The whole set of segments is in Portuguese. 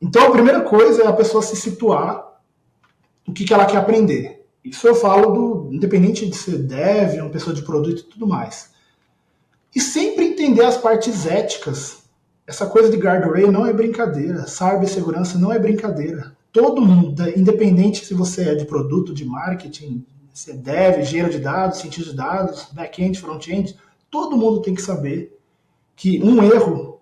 Então, a primeira coisa é a pessoa se situar o que ela quer aprender. Isso eu falo independente de ser dev, uma pessoa de produto e tudo mais. E sempre entender as partes éticas. Essa coisa de guardrail não é brincadeira. Cybersegurança não é brincadeira. Todo mundo, independente se você é de produto, de marketing, se é dev, engenheiro de dados, cientista de dados, back-end, front-end, todo mundo tem que saber que um erro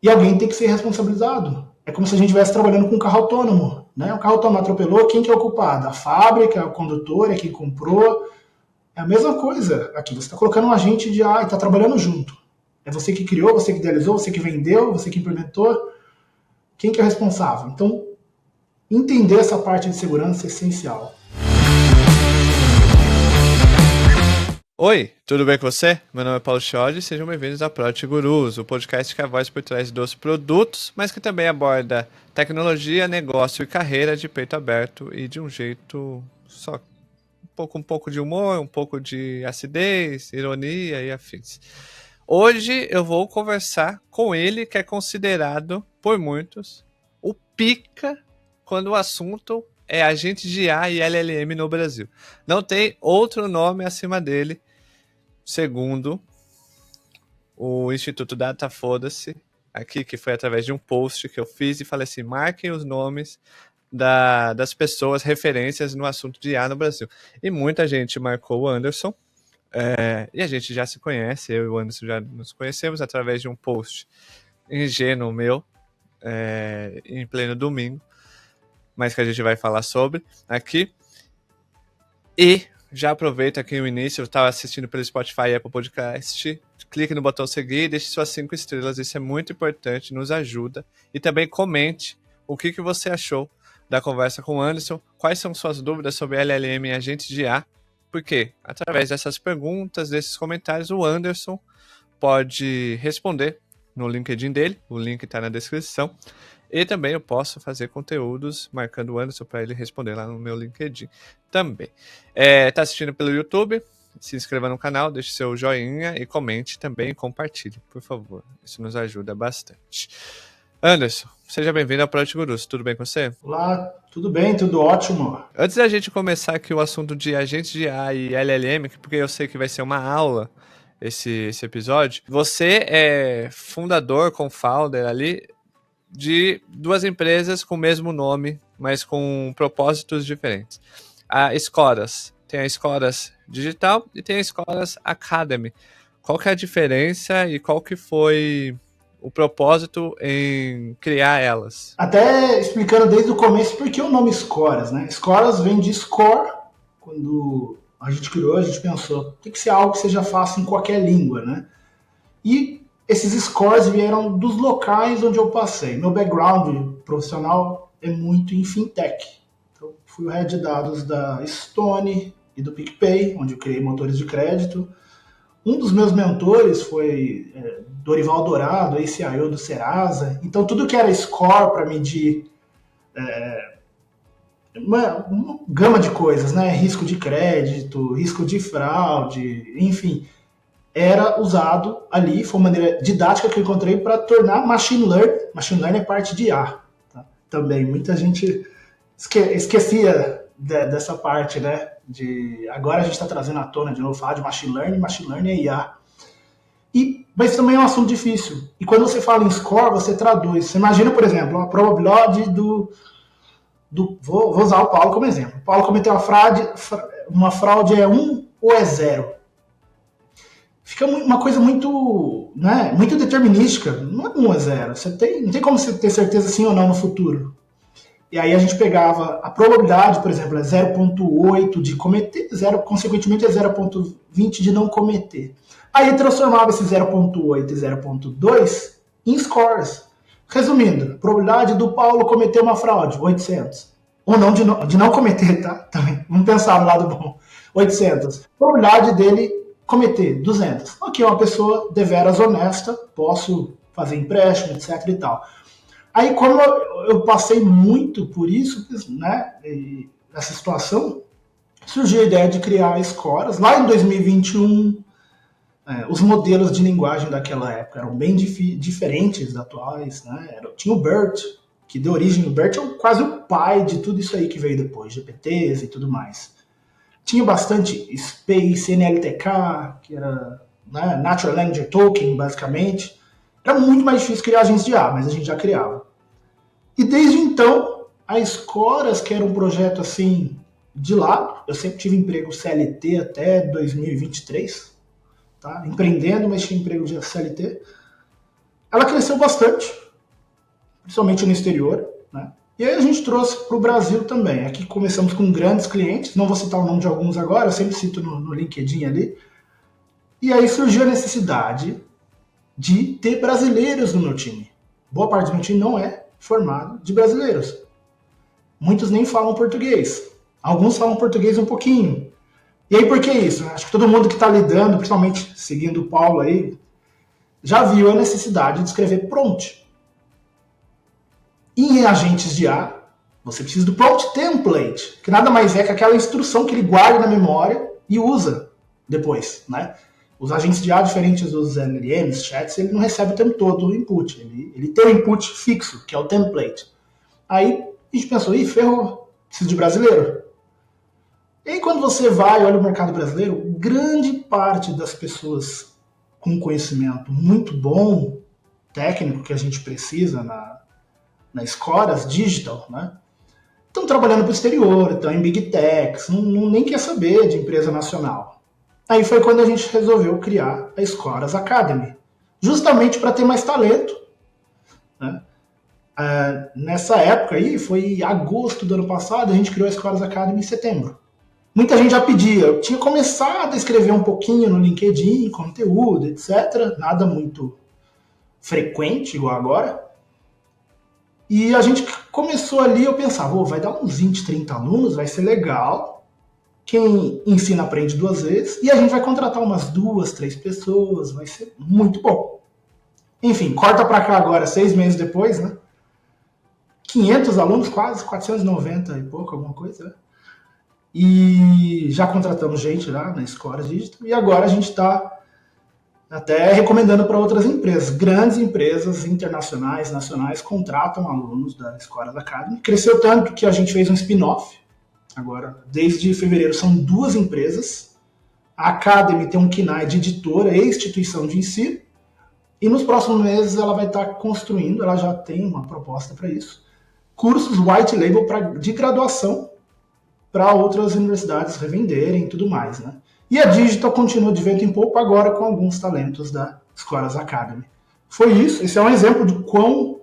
e alguém tem que ser responsabilizado. É como se a gente estivesse trabalhando com um carro autônomo. Né? O carro autônomo atropelou, quem que é o culpado? A fábrica, o condutor, é quem comprou. É a mesma coisa aqui. Você está colocando um agente de AI, está trabalhando junto. É você que criou, você que idealizou, você que vendeu, você que implementou. Quem que é responsável? Então, entender essa parte de segurança é essencial. Oi, tudo bem com você? Meu nome é Paulo Chiodi e sejam bem-vindos a Product Gurus, o podcast que é a voz por trás dos produtos, mas que também aborda tecnologia, negócio e carreira de peito aberto e de um jeito só um pouco de humor, um pouco de acidez, ironia e afins. Hoje eu vou conversar com ele, que é considerado por muitos o pica quando o assunto é agente de IA e LLM no Brasil. Não tem outro nome acima dele, segundo o Instituto Data Foda-se, aqui, que foi através de um post que eu fiz e falei assim, marquem os nomes das pessoas, referências no assunto de IA no Brasil. E muita gente marcou o Anderson, e a gente já se conhece, eu e o Anderson já nos conhecemos através de um post ingênuo meu, em pleno domingo, mas que a gente vai falar sobre aqui. E já aproveita aqui o início, eu estava assistindo pelo Spotify e Apple Podcast, clique no botão seguir e deixe suas 5 estrelas, isso é muito importante, nos ajuda. E também comente o que você achou da conversa com o Anderson, quais são suas dúvidas sobre LLM e agentes de IA, porque através dessas perguntas, desses comentários, o Anderson pode responder no LinkedIn dele, o link está na descrição, e também eu posso fazer conteúdos marcando o Anderson para ele responder lá no meu LinkedIn também. Tá assistindo pelo YouTube? Se inscreva no canal, deixe seu joinha e comente também e compartilhe, por favor. Isso nos ajuda bastante. Anderson, seja bem-vindo ao Product Gurus. Tudo bem com você? Olá, tudo bem, tudo ótimo. Antes da gente começar aqui o assunto de agentes de AI e LLM, porque eu sei que vai ser uma aula esse episódio, você é fundador, co-founder ali de duas empresas com o mesmo nome, mas com propósitos diferentes. A Escoras, tem a Escoras Digital e tem a Escoras Academy. Qual que é a diferença e qual que foi o propósito em criar elas? Até explicando desde o começo por que o nome Escoras, né? Escoras vem de score, quando a gente criou, a gente pensou, tem que ser algo que seja fácil em qualquer língua, né? E esses scores vieram dos locais onde eu passei. Meu background profissional é muito em fintech. Então, fui o head de dados da Stone e do PicPay, onde eu criei motores de crédito. Um dos meus mentores foi Dorival Dourado, ex-CIO do Serasa. Então, tudo que era score para medir uma gama de coisas, né? Risco de crédito, risco de fraude, enfim, era usado ali, foi uma maneira didática que eu encontrei para tornar machine learning é parte de IA. Tá? Também, muita gente esquecia dessa parte, né? Agora a gente está trazendo à tona de novo, falar de machine learning é IA. Mas também é um assunto difícil. E quando você fala em score, você traduz. Você imagina, por exemplo, a probabilidade vou usar o Paulo como exemplo. O Paulo cometeu uma fraude é 1 ou é 0? Fica uma coisa muito, né, muito determinística. Não é 1 a 0. Não tem como você ter certeza sim ou não no futuro. E aí a gente pegava a probabilidade, por exemplo, é 0,8 de cometer, consequentemente é 0,20 de não cometer. Aí transformava esse 0,8 e 0,2 em scores. Resumindo, a probabilidade do Paulo cometer uma fraude, 800. Ou não, de não cometer, tá? Também. Vamos pensar no lado bom. 800. Probabilidade dele cometer, 200. Ok, uma pessoa deveras honesta, posso fazer empréstimo, etc e tal. Aí, como eu passei muito por isso, né, essa situação, surgiu a ideia de criar escolas. Lá em 2021, os modelos de linguagem daquela época eram bem diferentes dos atuais. Né? Tinha o BERT, que deu origem, o BERT é quase o pai de tudo isso aí que veio depois, GPTs e tudo mais. Tinha bastante Space, NLTK, que era, né, Natural Language Token, basicamente. Era muito mais difícil criar agentes de IA, mas a gente já criava. E desde então, a Escoras, que era um projeto assim de lado, eu sempre tive emprego CLT até 2023, tá? Empreendendo, mas tinha emprego de CLT. Ela cresceu bastante, principalmente no exterior, né? E aí a gente trouxe para o Brasil também. Aqui começamos com grandes clientes, não vou citar o nome de alguns agora, eu sempre cito no LinkedIn ali. E aí surgiu a necessidade de ter brasileiros no meu time. Boa parte do meu time não é formado de brasileiros. Muitos nem falam português. Alguns falam português um pouquinho. E aí por que isso? Acho que todo mundo que está lidando, principalmente seguindo o Paulo aí, já viu a necessidade de escrever prompt. E em agentes de IA, você precisa do prompt template, que nada mais é que aquela instrução que ele guarda na memória e usa depois, né? Os agentes de IA, diferentes dos LLMs, chats, ele não recebe o tempo todo o input. Ele tem o input fixo, que é o template. Aí a gente pensou, ferrou, preciso de brasileiro. E aí quando você vai e olha o mercado brasileiro, grande parte das pessoas com conhecimento muito bom, técnico, que a gente precisa na Escoras Digital, né? Estão trabalhando para o exterior, estão em Big Techs, nem quer saber de empresa nacional. Aí foi quando a gente resolveu criar a Escoras Academy, justamente para ter mais talento, né? Nessa época aí, foi agosto do ano passado, a gente criou a Escolas Academy em setembro. Muita gente já pedia, eu tinha começado a escrever um pouquinho no LinkedIn, conteúdo, etc. Nada muito frequente, igual agora. E a gente começou ali, eu pensava, vai dar uns 20, 30 alunos, vai ser legal. Quem ensina aprende 2 vezes. E a gente vai contratar umas 2, 3 pessoas, vai ser muito bom. Enfim, corta pra cá agora, 6 meses depois, né? 500 alunos, quase, 490 e pouco, alguma coisa, né? E já contratamos gente lá na Escoras Digital. E agora a gente está até recomendando para outras empresas. Grandes empresas internacionais, nacionais, contratam alunos da Escolas Academy. Cresceu tanto que a gente fez um spin-off. Agora, desde fevereiro, são 2 empresas. A Academy tem um KNAI de editora e instituição de ensino. E nos próximos meses ela vai estar construindo, ela já tem uma proposta para isso, cursos white label de graduação para outras universidades revenderem e tudo mais, né? E a Digital continua de vento em pouco agora com alguns talentos da Escolas Academy. Foi isso, esse é um exemplo de quão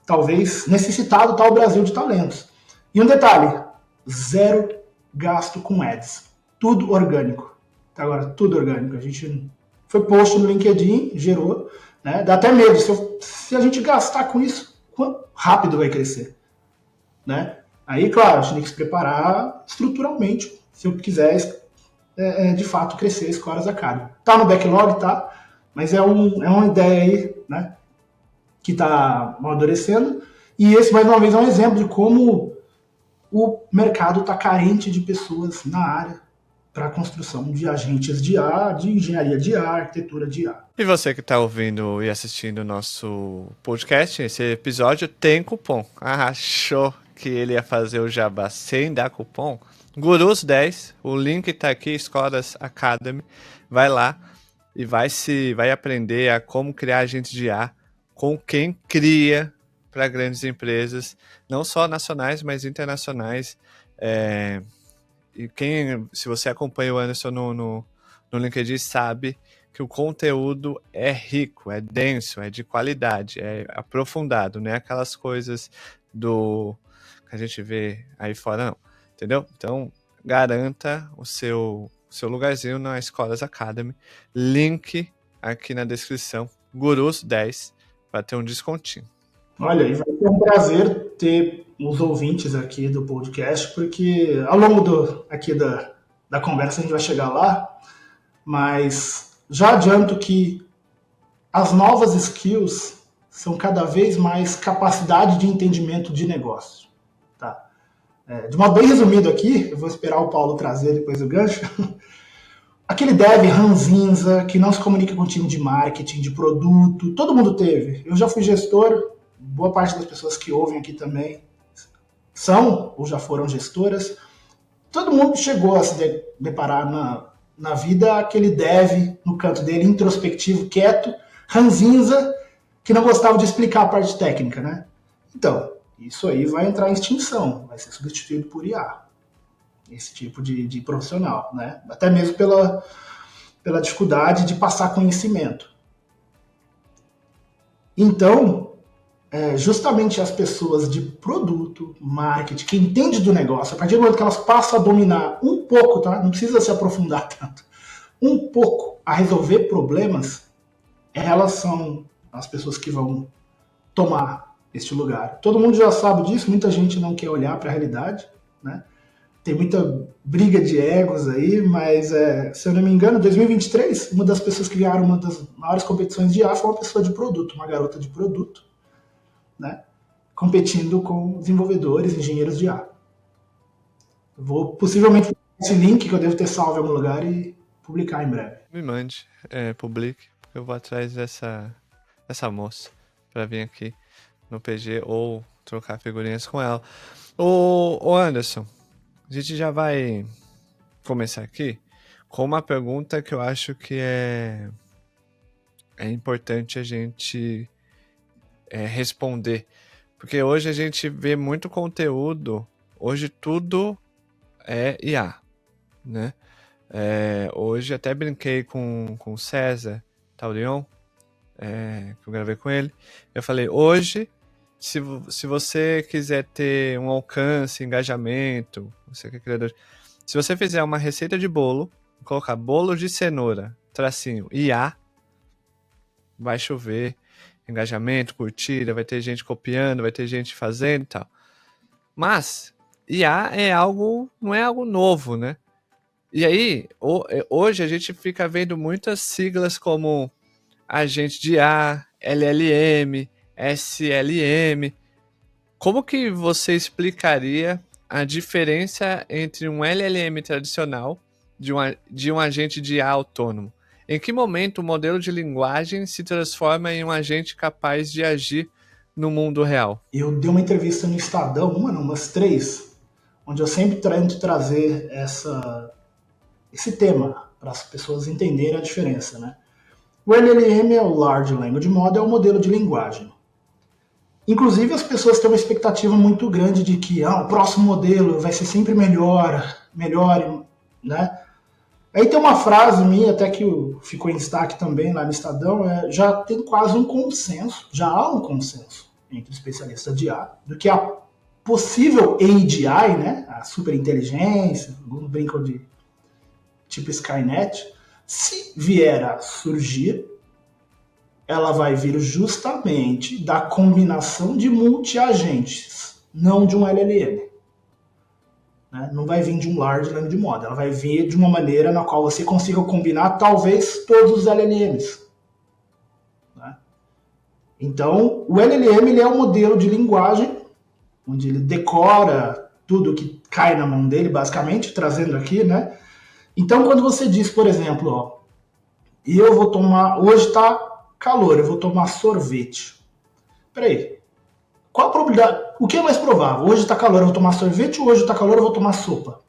talvez necessitado está o Brasil de talentos. E um detalhe, 0 gasto com ads, tudo orgânico. Até agora, tudo orgânico. A gente foi post no LinkedIn, gerou, né? Dá até medo, se a gente gastar com isso, quão rápido vai crescer, né? Aí, claro, a gente tem que se preparar estruturalmente se eu quiser, de fato, crescer a Escolas Academy. Tá no backlog, tá? Mas é uma ideia aí, né? Que tá amadurecendo. E esse, mais uma vez, é um exemplo de como o mercado está carente de pessoas na área para a construção de agentes de IA, de engenharia de IA, arquitetura de IA. E você que está ouvindo e assistindo o nosso podcast, esse episódio tem cupom. Achou que ele ia fazer o jabá sem dar cupom? Gurus 10, o link está aqui, Escolas Academy. Vai lá e vai aprender a como criar agentes de IA com quem cria para grandes empresas, não só nacionais, mas internacionais. E se você acompanha o Anderson no LinkedIn, sabe que o conteúdo é rico, é denso, é de qualidade, é aprofundado, não é aquelas coisas que a gente vê aí fora, não. Entendeu? Então, garanta o seu lugarzinho na Escolas Academy. Link aqui na descrição. Gurus 10 para ter um descontinho. Olha, e vai ser um prazer ter os ouvintes aqui do podcast, porque ao longo aqui da conversa a gente vai chegar lá, mas já adianto que as novas skills são cada vez mais capacidade de entendimento de negócio. Tá? De modo bem resumido aqui, eu vou esperar o Paulo trazer depois o gancho. Aquele dev ranzinza que não se comunica com o time de marketing, de produto, todo mundo teve. Eu já fui gestor boa parte das pessoas que ouvem aqui também são ou já foram gestoras. Todo mundo chegou a se deparar na vida aquele dev no canto dele, introspectivo, quieto, ranzinza, que não gostava de explicar a parte técnica, né? Então, isso aí vai entrar em extinção, vai ser substituído por IA, esse tipo de profissional, né? Até mesmo pela dificuldade de passar conhecimento. Então, justamente as pessoas de produto, marketing, que entende do negócio, a partir do momento que elas passam a dominar um pouco, tá? Não precisa se aprofundar tanto, um pouco a resolver problemas, elas são as pessoas que vão tomar este lugar. Todo mundo já sabe disso, muita gente não quer olhar para a realidade, né? Tem muita briga de egos aí, mas se eu não me engano, em 2023, uma das pessoas que ganharam uma das maiores competições de IA foi uma pessoa de produto, uma garota de produto, né? Competindo com desenvolvedores, engenheiros de IA. Eu vou possivelmente esse link que eu devo ter salvo em algum lugar e publicar em breve. Me mande, publique, porque eu vou atrás dessa moça para vir aqui no PG ou trocar figurinhas com ela. Ô Anderson, a gente já vai começar aqui com uma pergunta que eu acho que é importante a gente responder. Porque hoje a gente vê muito conteúdo, hoje tudo é IA, né? Hoje até brinquei com o César Taurion, que eu gravei com ele. Eu falei, hoje, se você quiser ter um alcance, engajamento, você que é criador, se você fizer uma receita de bolo, colocar bolo de cenoura, tracinho, IA, vai chover engajamento, curtida, vai ter gente copiando, vai ter gente fazendo e tal. Mas IA não é algo novo, né? E aí, hoje a gente fica vendo muitas siglas como agente de IA, LLM, SLM. Como que você explicaria a diferença entre um LLM tradicional de um agente de IA autônomo? Em que momento o modelo de linguagem se transforma em um agente capaz de agir no mundo real? Eu dei uma entrevista no Estadão, umas 3, onde eu sempre tento trazer esse tema para as pessoas entenderem a diferença, né? O LLM é o Large Language Model, é o modelo de linguagem. Inclusive, as pessoas têm uma expectativa muito grande de que o próximo modelo vai ser sempre melhor, né? Aí tem uma frase minha, até que ficou em destaque também lá no Estadão, já tem quase um consenso, já há um consenso entre especialistas de IA, do que a possível AGI, né, a superinteligência, alguns brincam de tipo Skynet, se vier a surgir, ela vai vir justamente da combinação de multi-agentes, não de um LLM. Né? Não vai vir de um Large Language Model, ela vai vir de uma maneira na qual você consiga combinar talvez todos os LLMs. Né? Então, o LLM ele é um modelo de linguagem, onde ele decora tudo que cai na mão dele, basicamente, trazendo aqui, né? Então, quando você diz, por exemplo, eu vou tomar, hoje está calor, eu vou tomar sorvete. Peraí, qual a probabilidade? O que é mais provável? Hoje está calor, eu vou tomar sorvete ou hoje está calor, eu vou tomar sopa?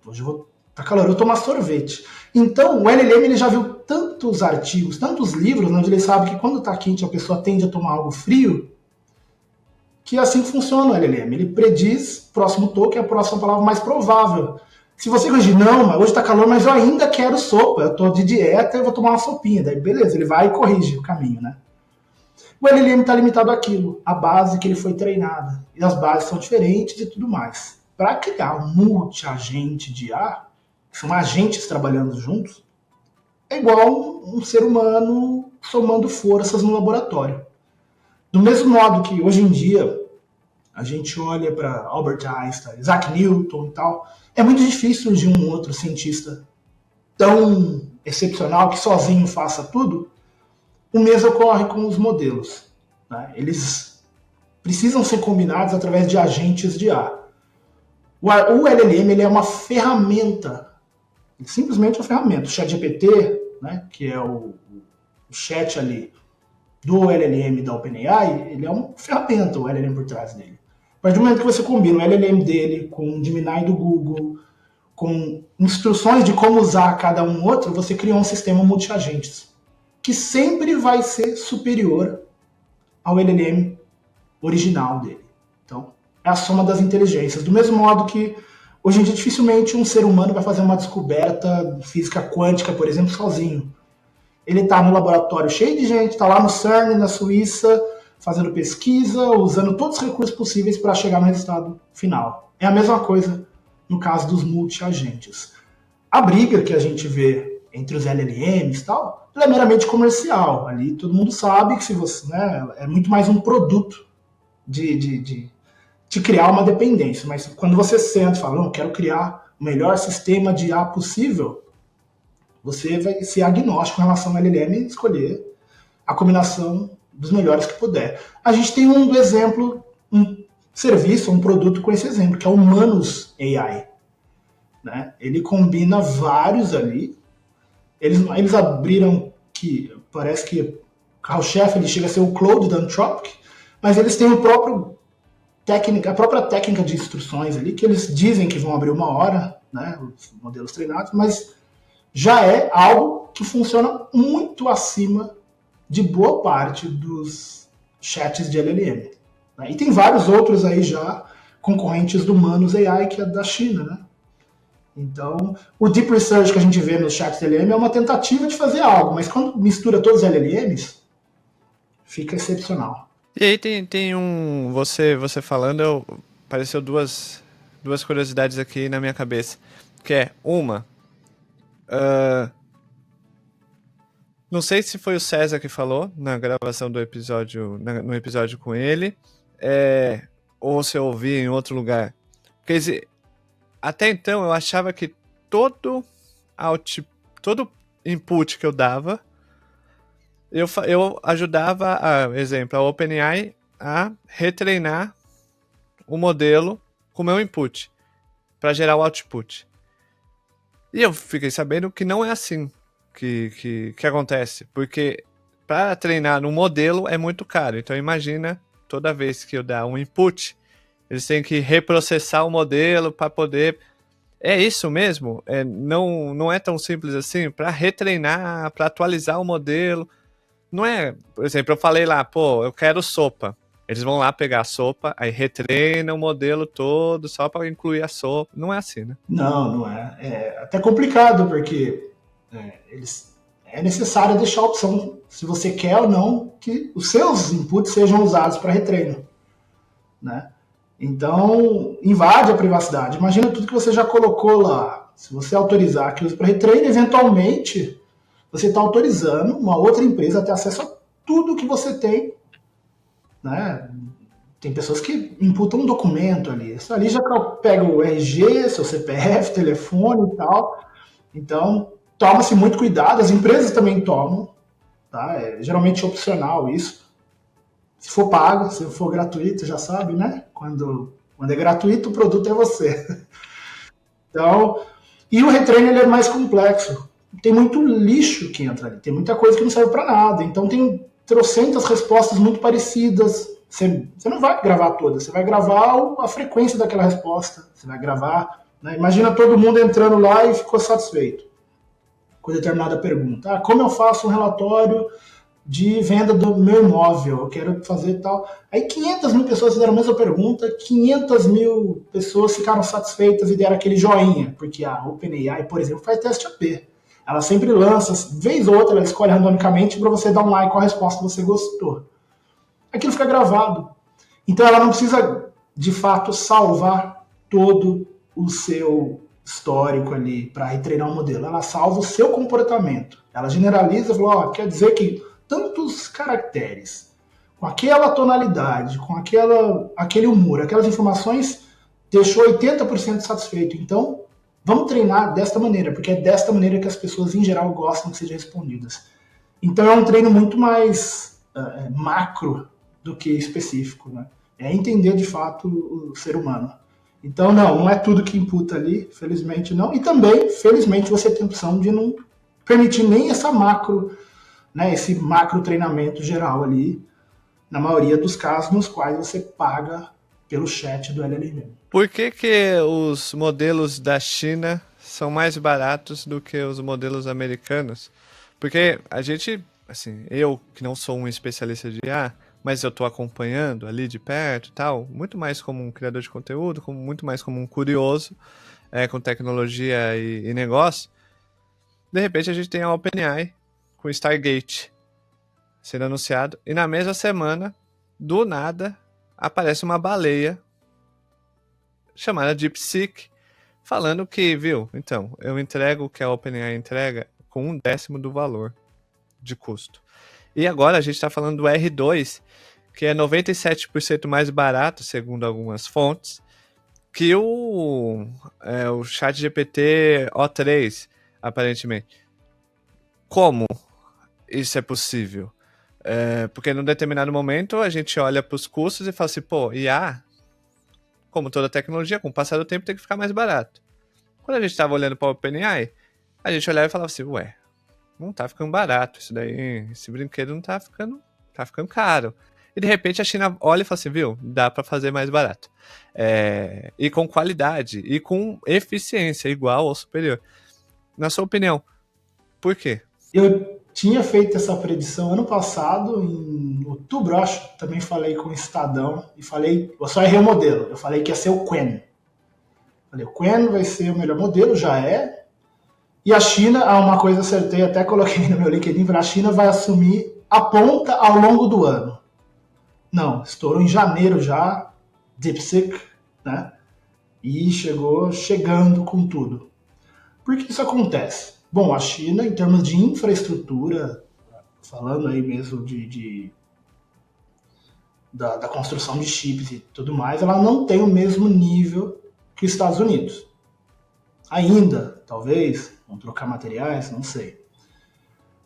Hoje está calor, eu vou tomar sorvete. Então, o LLM ele já viu tantos artigos, tantos livros, onde ele sabe que quando está quente a pessoa tende a tomar algo frio, que assim funciona o LLM. Ele prediz, próximo toque é a próxima palavra mais provável. Se você corrigir, não, mas hoje está calor, mas eu ainda quero sopa, eu estou de dieta, eu vou tomar uma sopinha. Daí, beleza, ele vai e corrige o caminho, né? O LLM está limitado àquilo, a base que ele foi treinada. E as bases são diferentes e tudo mais. Para criar um multi-agente de IA, que são agentes trabalhando juntos, é igual um ser humano somando forças no laboratório. Do mesmo modo que hoje em dia a gente olha para Albert Einstein, Isaac Newton e tal, é muito difícil surgir um outro cientista tão excepcional que sozinho faça tudo. O mesmo ocorre com os modelos. Né? Eles precisam ser combinados através de agentes de IA. O LLM ele é uma ferramenta, simplesmente uma ferramenta. O ChatGPT, né, que é o chat ali, do LLM da OpenAI, ele é uma ferramenta, o LLM por trás dele. A partir do momento que você combina o LLM dele com o Gemini do Google, com instruções de como usar cada um outro, você criou um sistema multi-agentes, que sempre vai ser superior ao LLM original dele. Então, é a soma das inteligências. Do mesmo modo que, hoje em dia, dificilmente um ser humano vai fazer uma descoberta física quântica, por exemplo, sozinho. Ele está no laboratório cheio de gente, está lá no CERN, na Suíça, fazendo pesquisa, usando todos os recursos possíveis para chegar no resultado final. É a mesma coisa no caso dos multi-agentes. A briga que a gente vê entre os LLMs e tal, ela é meramente comercial. Ali todo mundo sabe que se você, né, é muito mais um produto de criar uma dependência. Mas quando você senta e fala, não, quero criar o melhor sistema de IA possível, você vai ser agnóstico em relação ao LLM e escolher a combinação dos melhores que puder. A gente tem um exemplo, um serviço, um produto com esse exemplo, que é o Manus AI. Né? Ele combina vários ali. Eles abriram, que parece que o carro-chefe ele chega a ser o Claude da Anthropic, mas eles têm a própria técnica de instruções ali, que eles dizem que vão abrir 1 hora, né, os modelos treinados, mas já é algo que funciona muito acima de boa parte dos chats de LLM. Né? E tem vários outros aí já concorrentes do Manus AI, que é da China, né? Então, o Deep Research que a gente vê nos chats de LLM é uma tentativa de fazer algo, mas quando mistura todos os LLMs, fica excepcional. E aí tem um... Você falando, apareceu duas curiosidades aqui na minha cabeça. Que é, uma... não sei se foi o César que falou na gravação do episódio, no episódio com ele, ou se eu ouvi em outro lugar. Porque até então eu achava que todo input que eu dava, eu ajudava, exemplo, a OpenAI a retreinar o modelo com o meu input, para gerar o output. E eu fiquei sabendo que não é assim que acontece, porque para treinar um modelo é muito caro. Então imagina, toda vez que eu dar um input, eles têm que reprocessar o modelo para poder... É isso mesmo? Não é tão simples assim? Para retreinar, para atualizar o modelo. Não é... Por exemplo, eu falei lá, eu quero sopa. Eles vão lá pegar a sopa, aí retreinam o modelo todo só para incluir a sopa. Não é assim, né? Não é. É até complicado, porque é necessário deixar a opção, se você quer ou não, que os seus inputs sejam usados para retreino. Né? Então, invade a privacidade. Imagina tudo que você já colocou lá. Se você autorizar que use para retreino, eventualmente você está autorizando uma outra empresa a ter acesso a tudo que você tem. Né? Tem pessoas que imputam um documento ali. Isso ali já pega o RG, seu CPF, telefone e tal. Então, toma-se muito cuidado. As empresas também tomam. Tá? É geralmente opcional isso. Se for pago, se for gratuito, já sabe, né? Quando é gratuito, o produto é você. Então, e o retreino ele é mais complexo. Tem muito lixo que entra ali. Tem muita coisa que não serve para nada. Então, tem trocentas respostas muito parecidas. Você não vai gravar todas. Você vai gravar a frequência daquela resposta. Você vai gravar... Né? Imagina todo mundo entrando lá e ficou satisfeito com determinada pergunta. Como eu faço um relatório de venda do meu imóvel, eu quero fazer tal. Aí 500 mil pessoas fizeram a mesma pergunta, 500 mil pessoas ficaram satisfeitas e deram aquele joinha, porque a OpenAI, por exemplo, faz teste AP. Ela sempre lança, vez ou outra, ela escolhe randomicamente para você dar um like com a resposta que você gostou. Aquilo fica gravado. Então ela não precisa, de fato, salvar todo o seu histórico ali para retreinar o modelo. Ela salva o seu comportamento. Ela generaliza e fala, quer dizer que tantos caracteres, com aquela tonalidade, com aquele humor, aquelas informações, deixou 80% satisfeito. Então, vamos treinar desta maneira, porque é desta maneira que as pessoas, em geral, gostam que sejam respondidas. Então, é um treino muito mais macro do que específico. Né? É entender, de fato, o ser humano. Então, não é tudo que imputa ali, felizmente não. E também, felizmente, você tem a opção de não permitir nem essa macro né, esse macro treinamento geral ali, na maioria dos casos nos quais você paga pelo chat do LLM. Por que que os modelos da China são mais baratos do que os modelos americanos? Porque a gente, assim, eu que não sou um especialista de IA, mas eu estou acompanhando ali de perto e tal, muito mais como um criador de conteúdo, muito mais como um curioso com tecnologia e negócio. De repente a gente tem a OpenAI com Stargate sendo anunciado, e na mesma semana, do nada, aparece uma baleia chamada DeepSeek, falando que, viu, então, eu entrego o que a OpenAI entrega com 1/10 do valor de custo. E agora a gente está falando do R2, que é 97% mais barato, segundo algumas fontes, que o ChatGPT O3, aparentemente. Como isso é possível? Porque num determinado momento a gente olha para os custos e fala assim, pô, IA, como toda tecnologia, com o passar do tempo tem que ficar mais barato. Quando a gente estava olhando para o OpenAI, a gente olhava e falava assim, ué, não tá ficando barato isso daí, esse brinquedo não tá ficando caro. E de repente a China olha e fala assim, viu, dá para fazer mais barato. E com qualidade, e com eficiência igual ou superior. Na sua opinião, por quê? Eu tinha feito essa predição ano passado, em outubro, acho. Também falei com o Estadão e falei, eu só errei o modelo. Eu falei que ia ser o Qwen. Falei, o Qwen vai ser o melhor modelo, já é. E a China, uma coisa acertei, até coloquei no meu LinkedIn, a China vai assumir a ponta ao longo do ano. Não, estourou em janeiro já, DeepSeek, né? E chegando com tudo. Por que isso acontece? Bom, a China, em termos de infraestrutura, falando aí mesmo da construção de chips e tudo mais, ela não tem o mesmo nível que os Estados Unidos. Ainda, talvez, vão trocar materiais, não sei.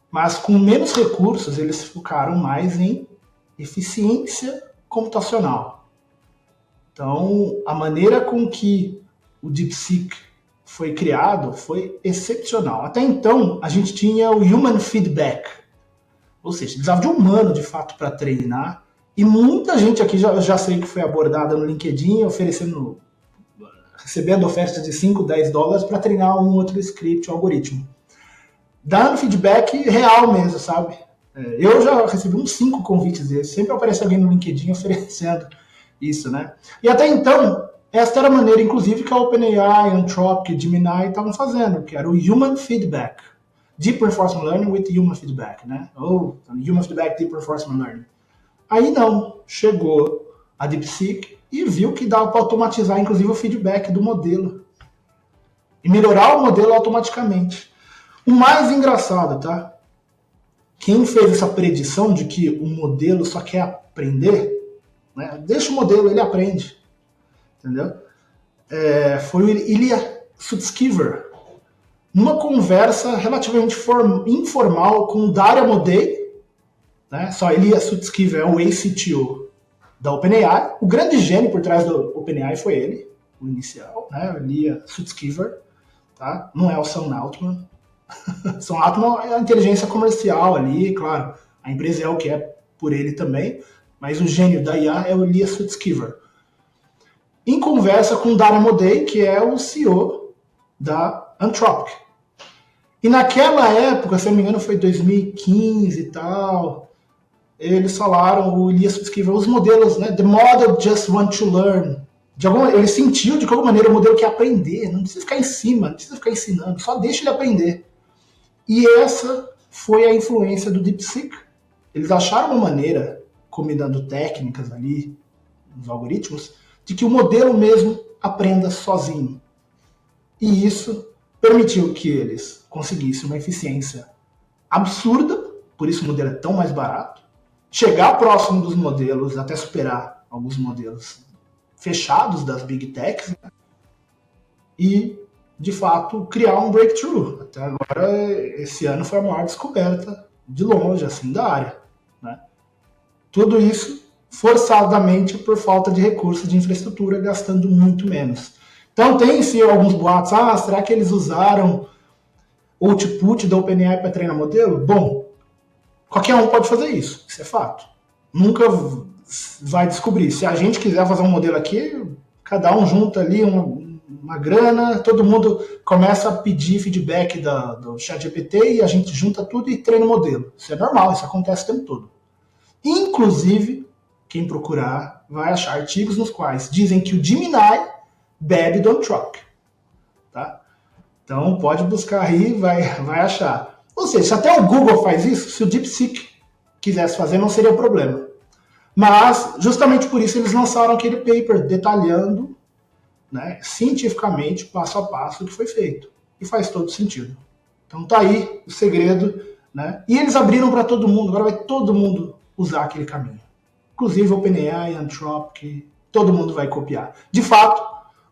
Mas com menos recursos, eles focaram mais em eficiência computacional. Então, a maneira com que o DeepSeek foi criado foi excepcional. Até então, a gente tinha o human feedback, ou seja, precisava de um humano, de fato, para treinar, e muita gente aqui já sei que foi abordada no LinkedIn, recebendo ofertas de 5, 10 dólares para treinar um outro script, um algoritmo. Dando feedback real mesmo, sabe? Eu já recebi uns 5 convites desses, sempre aparece alguém no LinkedIn oferecendo isso, né? E até então, esta era a maneira, inclusive, que a OpenAI, Anthropic, Gemini estavam fazendo, que era o Human Feedback. Deep Reinforcement Learning with Human Feedback, né? Ou Human Feedback, Deep Reinforcement Learning. Aí não, chegou a DeepSeek e viu que dava para automatizar, inclusive, o feedback do modelo. E melhorar o modelo automaticamente. O mais engraçado, tá? Quem fez essa predição de que o modelo só quer aprender, né? Deixa o modelo, ele aprende. Entendeu? Foi o Ilya Sutskever, numa conversa relativamente informal com o Daria Modei, né? Só Ilya Sutskever é o ex-CTO da OpenAI. O grande gênio por trás do OpenAI foi ele, o inicial, né? O Ilya Sutskever, tá? Não é o Sam Altman. Sam Altman é a inteligência comercial ali, claro. A empresa é o que é por ele também, mas o gênio da IA é o Ilya Sutskever. Em conversa com o Daria Modei, que é o CEO da Anthropic. E naquela época, se não me engano, foi 2015 e tal, eles falaram, o Ilya Sutskever, os modelos, né? The model just want to learn. Ele sentiu, de alguma maneira, o modelo quer aprender, não precisa ficar em cima, não precisa ficar ensinando, só deixa ele aprender. E essa foi a influência do DeepSeek. Eles acharam uma maneira, combinando técnicas ali, nos algoritmos, de que o modelo mesmo aprenda sozinho. E isso permitiu que eles conseguissem uma eficiência absurda, por isso o modelo é tão mais barato, chegar próximo dos modelos, até superar alguns modelos fechados das Big Techs, né? E, de fato, criar um breakthrough. Até agora, esse ano foi a maior descoberta, de longe, assim, da área, né? Tudo isso forçadamente por falta de recursos de infraestrutura, gastando muito menos. Então tem-se alguns boatos, será que eles usaram o output da OpenAI para treinar modelo? Bom, Qualquer um pode fazer isso é fato. Nunca vai descobrir. Se a gente quiser fazer um modelo aqui, cada um junta ali uma grana, todo mundo começa a pedir feedback do ChatGPT e a gente junta tudo e treina o modelo. Isso é normal, isso acontece o tempo todo. Inclusive, quem procurar vai achar artigos nos quais dizem que o Gemini bebe do Anthropic. Tá? Então pode buscar aí, vai achar. Ou seja, se até o Google faz isso, se o DeepSeek quisesse fazer, não seria problema. Mas, justamente por isso, eles lançaram aquele paper detalhando, né, cientificamente, passo a passo, o que foi feito. E faz todo sentido. Então tá aí o segredo. Né? E eles abriram para todo mundo, agora vai todo mundo usar aquele caminho. Inclusive OpenAI, Anthropic, todo mundo vai copiar. De fato,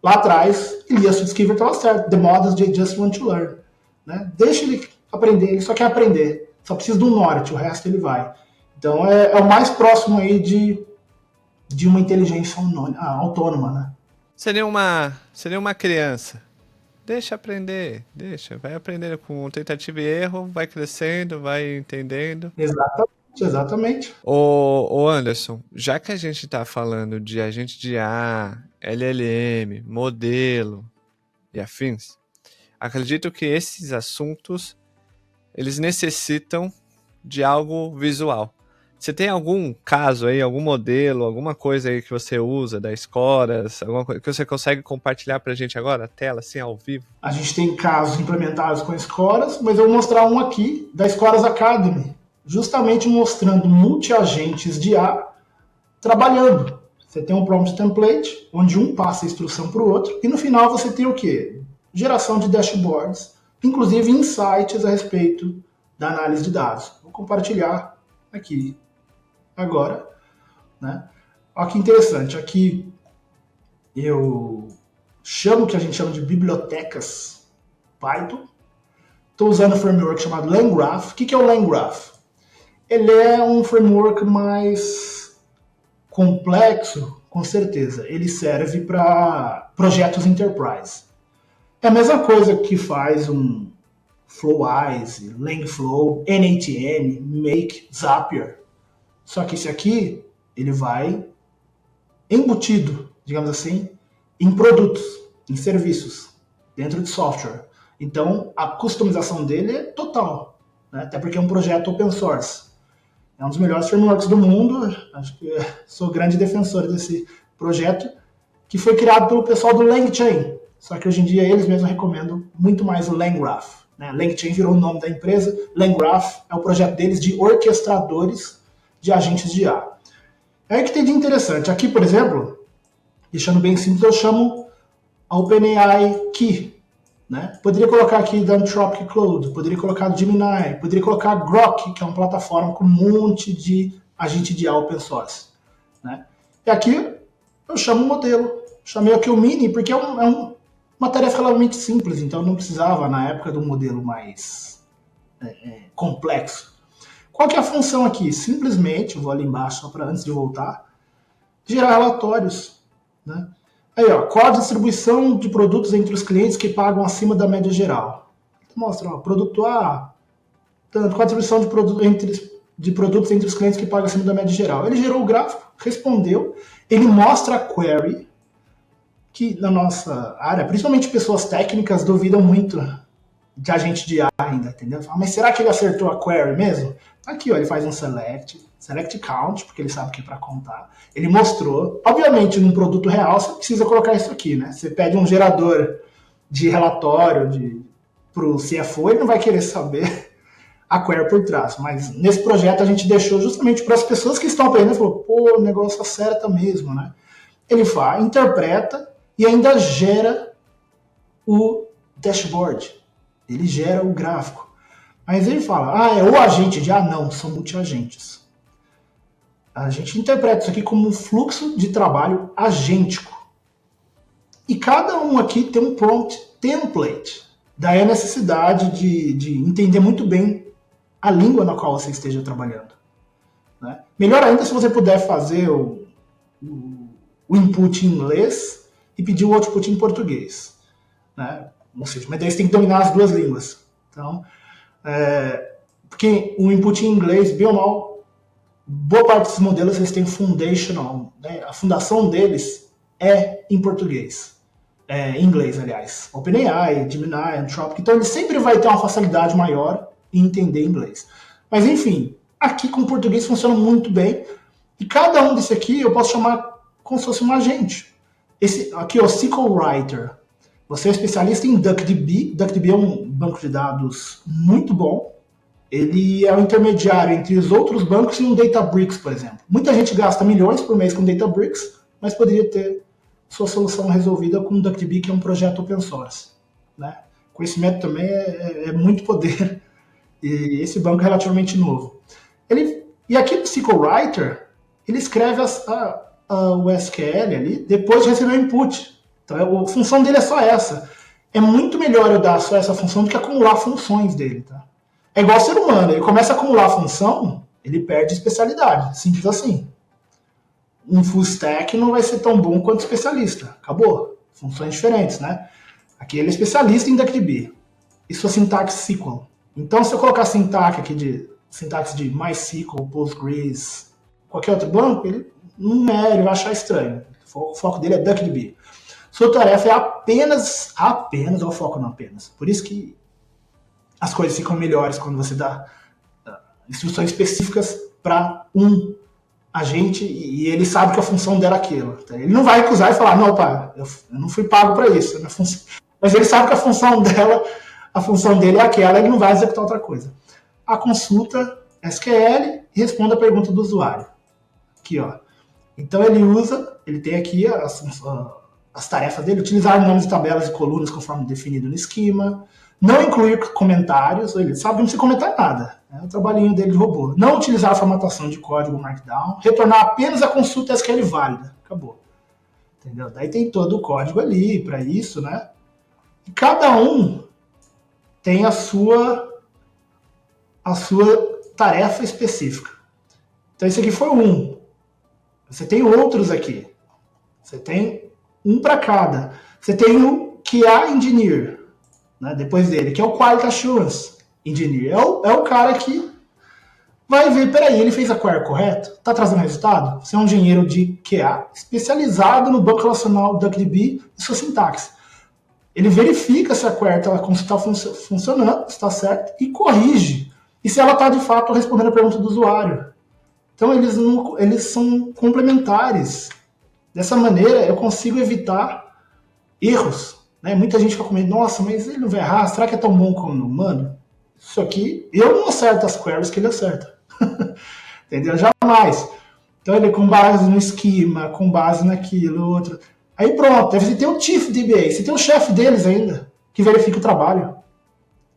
lá atrás, Elias Sutskever estava certo. The models they just want to learn. Né? Deixa ele aprender, ele só quer aprender. Só precisa do norte, o resto ele vai. Então é o mais próximo aí de uma inteligência autônoma, né? Seria uma criança. Deixa aprender, vai aprendendo com tentativa e erro, vai crescendo, vai entendendo. Exatamente. Ô Anderson, já que a gente está falando de agente de IA, LLM, modelo e afins, acredito que esses assuntos, eles necessitam de algo visual. Você tem algum caso aí, algum modelo, alguma coisa aí que você usa da Scoras, alguma coisa que você consegue compartilhar pra gente agora, a tela, assim, ao vivo? A gente tem casos implementados com Scoras, mas eu vou mostrar um aqui da Scoras Academy, justamente mostrando multi-agentes de IA trabalhando. Você tem um prompt template, onde um passa a instrução para o outro, e no final você tem o quê? Geração de dashboards, inclusive insights a respeito da análise de dados. Vou compartilhar aqui agora. Né? Olha que interessante, aqui eu chamo o que a gente chama de bibliotecas Python. Estou usando um framework chamado LangGraph. O que é o LangGraph? Ele é um framework mais complexo, com certeza. Ele serve para projetos enterprise. É a mesma coisa que faz um Flowise, LangFlow, N8N, Make, Zapier. Só que esse aqui, ele vai embutido, digamos assim, em produtos, em serviços, dentro de software. Então, a customização dele é total, né? Até porque é um projeto open source. É um dos melhores frameworks do mundo, acho que sou grande defensor desse projeto, que foi criado pelo pessoal do LangChain. Só que hoje em dia eles mesmos recomendam muito mais o LangGraph. Né? LangChain virou o nome da empresa, LangGraph é o projeto deles de orquestradores de agentes de IA. É o que tem de interessante. Aqui, por exemplo, deixando bem simples, eu chamo a OpenAI Key. Né? Poderia colocar aqui da Anthropic Cloud, poderia colocar do Gemini, poderia colocar Grok, que é uma plataforma com um monte de agente de IA open source. Né? E aqui eu chamo o modelo. Chamei aqui o Mini porque é uma tarefa relativamente simples, então não precisava, na época, de um modelo mais complexo. Qual que é a função aqui? Simplesmente, eu vou ali embaixo só para antes de voltar, gerar relatórios. Né? Aí, ó, qual a distribuição de produtos entre os clientes que pagam acima da média geral? Mostra, ó, produto A, tanto, qual a distribuição de produtos entre os clientes que pagam acima da média geral? Ele gerou o gráfico, respondeu, ele mostra a query, que na nossa área, principalmente pessoas técnicas, duvidam muito de agente de IA ainda, entendeu? Mas será que ele acertou a query mesmo? Aqui, ó, ele faz um select count, porque ele sabe que é para contar. Ele mostrou, obviamente, num produto real, você precisa colocar isso aqui, né? Você pede um gerador de relatório para o CFO, ele não vai querer saber a query por trás. Mas nesse projeto a gente deixou justamente para as pessoas que estão aprendendo, falou, pô, o negócio acerta mesmo, né? Ele faz, interpreta e ainda gera o dashboard. Ele gera o gráfico. Mas ele fala, é o agente de IA? Não, são multiagentes. A gente interpreta isso aqui como um fluxo de trabalho agêntico. E cada um aqui tem um prompt template. Daí a necessidade de entender muito bem a língua na qual você esteja trabalhando. Né? Melhor ainda se você puder fazer o input em inglês e pedir o output em português. Né? Ou seja, mas daí você tem que dominar as duas línguas. Então, porque o input em inglês, bem ou mal, boa parte dos modelos eles têm foundational, né? A fundação deles é em português, em inglês, aliás. OpenAI, Gemini, Anthropic, então ele sempre vai ter uma facilidade maior em entender inglês. Mas enfim, aqui com o português funciona muito bem, e cada um desse aqui eu posso chamar como se fosse um agente. Esse aqui é o SQLwriter. Você é especialista em DuckDB. DuckDB é um banco de dados muito bom. Ele é o intermediário entre os outros bancos e um Databricks, por exemplo. Muita gente gasta milhões por mês com Databricks, mas poderia ter sua solução resolvida com o DuckDB, que é um projeto open source. Né? Conhecimento também é muito poder, e esse banco é relativamente novo. E aqui no SQLwriter, ele escreve o SQL ali depois de receber o input. Então a função dele é só essa. É muito melhor eu dar só essa função do que acumular funções dele. Tá? É igual ao ser humano, ele começa a acumular função, ele perde especialidade. Simples assim. Um full stack não vai ser tão bom quanto especialista. Acabou. Funções diferentes, né? Aqui ele é especialista em DuckDB. Isso é sintaxe SQL. Então, se eu colocar sintaxe de MySQL, Postgres, qualquer outro banco, ele vai achar estranho. O foco dele é DuckDB. Sua tarefa é apenas o foco não apenas. Por isso que as coisas ficam melhores quando você dá instruções específicas para um agente e ele sabe que a função dela é aquilo. Ele não vai recusar e falar, não, pá, eu não fui pago para isso. Mas ele sabe que a função dele é aquela, ele não vai executar outra coisa. A consulta SQL e responde a pergunta do usuário. Aqui, ó. Então ele tem aqui as tarefas dele, utilizar nomes de tabelas e colunas conforme definido no esquema, não incluir comentários, ele sabe que não precisa comentar nada, é o trabalhinho dele de robô. Não utilizar a formatação de código Markdown, retornar apenas a consulta SQL válida, acabou. Entendeu? Daí tem todo o código ali para isso, né? E cada um tem a sua tarefa específica. Então esse aqui foi um. Você tem outros aqui. Você tem um para cada. Você tem o QA Engineer, né, depois dele, que é o Quality Assurance Engineer. É o cara que vai ver, peraí, ele fez a query correto? Tá trazendo resultado? Você é um engenheiro de QA especializado no banco relacional DuckDB e sua sintaxe. Ele verifica se a query está funcionando, se está certo, e corrige. E se ela está, de fato, respondendo a pergunta do usuário. Então, eles são complementares. Dessa maneira, eu consigo evitar erros. Né? Muita gente fica com medo, nossa, mas ele não vai errar, será que é tão bom como o humano? Isso aqui, eu não acerto as queries que ele acerta. Entendeu? Jamais. Então, ele com base no esquema, com base naquilo, outro. Aí pronto, você tem o Chief DBA, você tem o chefe deles ainda, que verifica o trabalho.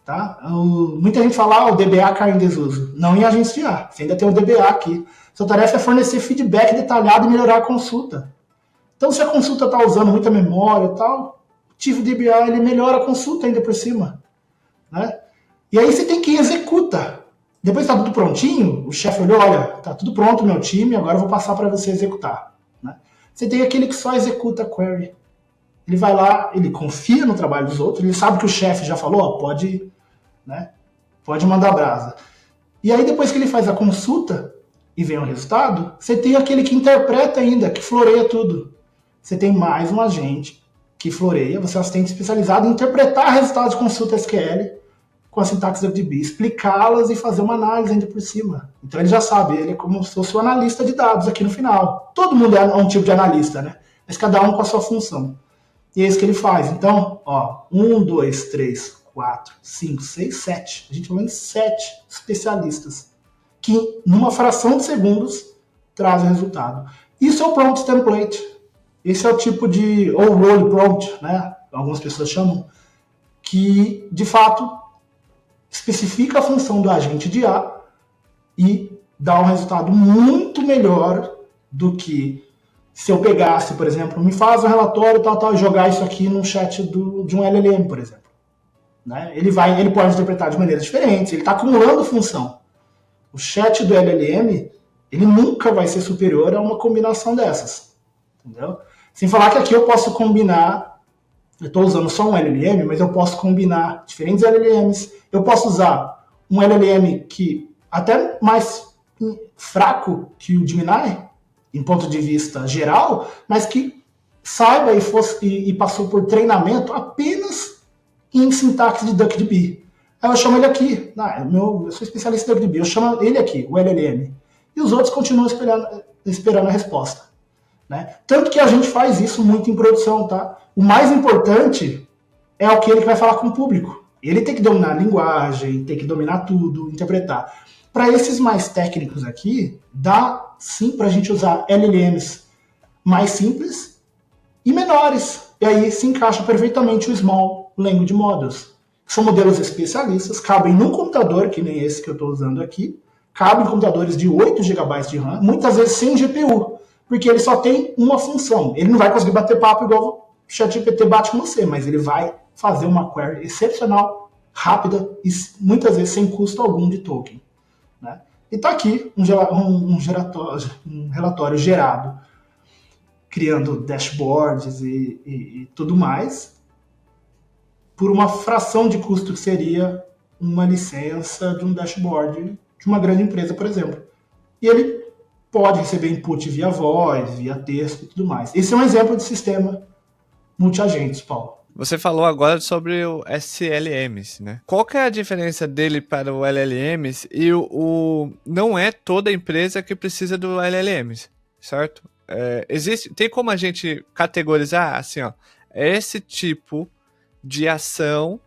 Tá? Muita gente fala, o DBA cai em desuso. Não em agência de IA, você ainda tem o DBA aqui. Sua tarefa é fornecer feedback detalhado e melhorar a consulta. Então, se a consulta está usando muita memória e tal, o Chief DBA ele melhora a consulta ainda por cima. Né? E aí você tem quem executa. Depois está tudo prontinho, o chefe olhou, olha, está tudo pronto meu time, agora eu vou passar para você executar. Né? Você tem aquele que só executa a query. Ele vai lá, ele confia no trabalho dos outros, ele sabe que o chefe já falou, ó, pode mandar brasa. E aí depois que ele faz a consulta e vem o resultado, você tem aquele que interpreta ainda, que floreia tudo. Você tem mais um agente que floreia, você é um assistente especializado em interpretar resultados de consulta SQL com a sintaxe DuckDB, explicá-las e fazer uma análise ainda por cima. Então ele já sabe, ele é como se fosse o analista de dados aqui no final. Todo mundo é um tipo de analista, né? Mas cada um com a sua função. E é isso que ele faz. Então, 1, 2, 3, 4, 5, 6, 7. A gente falou em 7 especialistas que, numa fração de segundos, trazem o resultado. Isso é o prompt template. Esse é o tipo de, ou role prompt, né? Algumas pessoas chamam, que, de fato, especifica a função do agente de IA e dá um resultado muito melhor do que se eu pegasse, por exemplo, me faz um relatório e jogar isso aqui num chat de um LLM, por exemplo. Né? Ele pode interpretar de maneiras diferentes, ele está acumulando função. O chat do LLM, ele nunca vai ser superior a uma combinação dessas. Entendeu? Sem falar que aqui eu posso combinar, eu estou usando só um LLM, mas eu posso combinar diferentes LLMs, eu posso usar um LLM que até mais fraco que o Gemini, em ponto de vista geral, mas que saiba e passou por treinamento apenas em sintaxe de DuckDB. Aí eu chamo ele aqui, eu sou especialista em DuckDB, eu chamo ele aqui, o LLM. E os outros continuam esperando a resposta. Né? Tanto que a gente faz isso muito em produção, tá? O mais importante é aquele que vai falar com o público. Ele tem que dominar a linguagem, tem que dominar tudo, interpretar. Para esses mais técnicos aqui, dá sim para a gente usar LLMs mais simples e menores. E aí se encaixa perfeitamente o Small Language Models. São modelos especialistas, cabem num computador, que nem esse que eu estou usando aqui, cabem em computadores de 8 GB de RAM, muitas vezes sem GPU, porque ele só tem uma função. Ele não vai conseguir bater papo igual o ChatGPT bate com você, mas ele vai fazer uma query excepcional, rápida e muitas vezes sem custo algum de token. Né? E está aqui um relatório gerado, criando dashboards e tudo mais, por uma fração de custo que seria uma licença de um dashboard de uma grande empresa, por exemplo. E ele pode receber input via voz, via texto e tudo mais. Esse é um exemplo de sistema multiagentes, Paulo. Você falou agora sobre o SLMs, né? Qual que é a diferença dele para o LLMs e não é toda empresa que precisa do LLMs, certo? Tem como a gente categorizar assim, ó, esse tipo de ação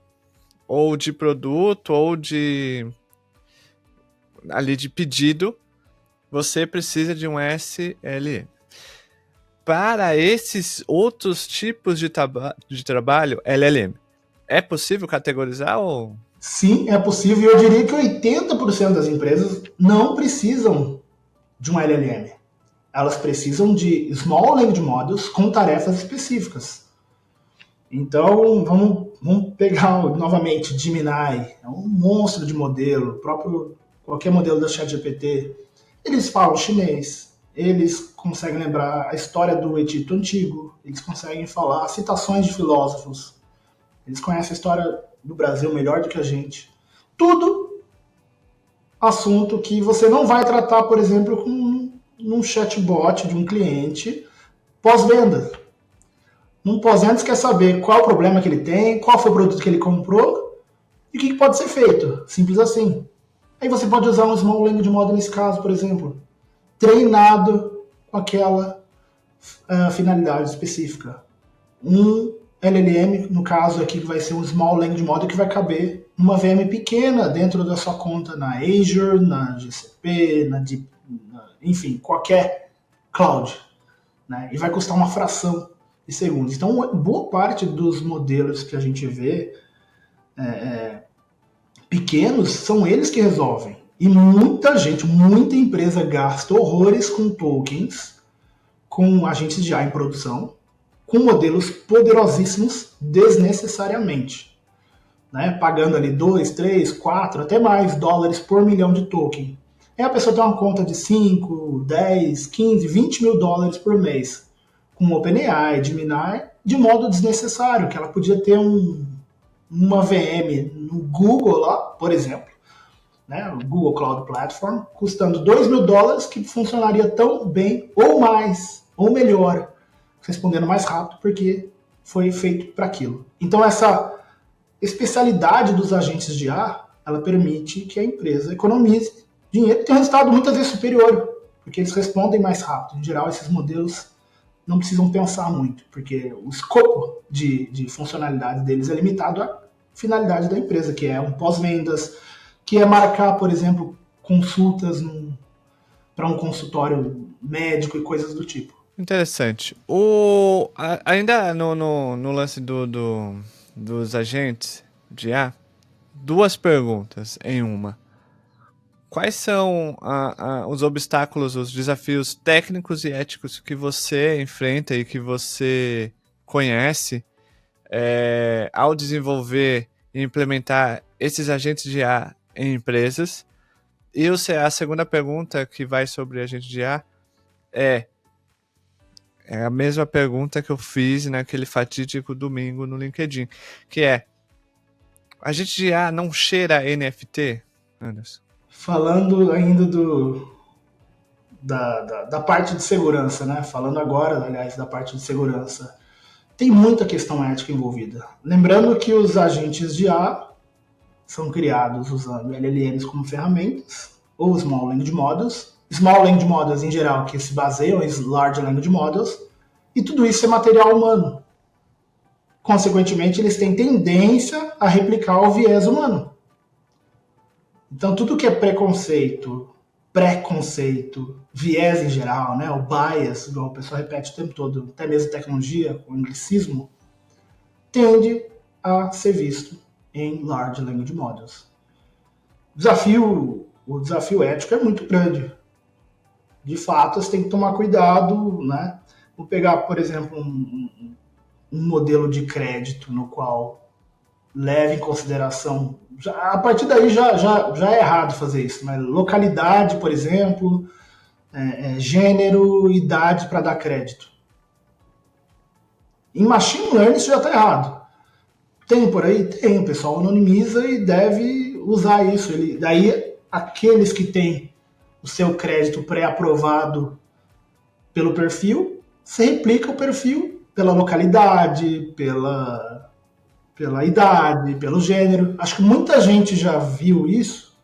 ou de produto ou de pedido, você precisa de um SLM. Para esses outros tipos de trabalho, LLM, é possível categorizar ou... Sim, é possível. E eu diria que 80% das empresas não precisam de um LLM. Elas precisam de Small Language Models com tarefas específicas. Então, vamos pegar novamente Gemini, é um monstro de modelo, qualquer modelo da ChatGPT. Eles falam chinês, eles conseguem lembrar a história do Egito Antigo, eles conseguem falar citações de filósofos, eles conhecem a história do Brasil melhor do que a gente. Tudo assunto que você não vai tratar, por exemplo, com um chatbot de um cliente pós-venda. Um pós-vendas quer saber qual é o problema que ele tem, qual foi o produto que ele comprou e o que pode ser feito. Simples assim. Aí você pode usar um Small Language Model nesse caso, por exemplo, treinado com aquela finalidade específica. Um LLM, no caso aqui, que vai ser um Small Language Model que vai caber numa VM pequena dentro da sua conta na Azure, na GCP, enfim, qualquer cloud. Né? E vai custar uma fração de segundos. Então, boa parte dos modelos que a gente vê pequenos, são eles que resolvem. E muita gente, muita empresa gasta horrores com tokens, com agentes de IA em produção, com modelos poderosíssimos desnecessariamente. Né? Pagando ali 2, 3, 4, até mais dólares por milhão de token. Aí a pessoa tem uma conta de 5, 10, 15, 20 mil dólares por mês com OpenAI, Gemini, de modo desnecessário, que ela podia ter uma VM no Google lá, por exemplo, né, o Google Cloud Platform, custando 2 mil dólares, que funcionaria tão bem, ou mais, ou melhor, respondendo mais rápido, porque foi feito para aquilo. Então essa especialidade dos agentes de IA, ela permite que a empresa economize dinheiro e tenha um resultado muitas vezes superior, porque eles respondem mais rápido. Em geral, esses modelos não precisam pensar muito, porque o escopo de funcionalidade deles é limitado à finalidade da empresa, que é um pós-vendas, que é marcar, por exemplo, consultas para um consultório médico e coisas do tipo. Interessante. Ainda no lance dos agentes de IA, duas perguntas em uma. Quais são os obstáculos, os desafios técnicos e éticos que você enfrenta e que você conhece ao desenvolver e implementar esses agentes de IA em empresas? E a segunda pergunta que vai sobre agente de IA é a mesma pergunta que eu fiz naquele fatídico domingo no LinkedIn, que é: agente de IA não cheira NFT? Anderson. Falando ainda da parte de segurança, né? Falando agora, aliás, da parte de segurança, tem muita questão ética envolvida. Lembrando que os agentes de IA são criados usando LLMs como ferramentas, ou Small Language Models. Small Language Models, em geral, que se baseiam em Large Language Models, e tudo isso é material humano. Consequentemente, eles têm tendência a replicar o viés humano. Então, tudo que é preconceito, viés em geral, né, o bias, igual o pessoal repete o tempo todo, até mesmo tecnologia, o anglicismo, tende a ser visto em Large Language Models. O desafio ético é muito grande. De fato, você tem que tomar cuidado, né? Vou pegar, por exemplo, um modelo de crédito no qual leve em consideração, a partir daí já é errado fazer isso, mas localidade, por exemplo, gênero, idade para dar crédito. Em machine learning isso já está errado. Tem por aí? Tem. O pessoal anonimiza e deve usar isso. Daí, aqueles que têm o seu crédito pré-aprovado pelo perfil, você replica o perfil pela localidade, pela idade, pelo gênero. Acho que muita gente já viu isso.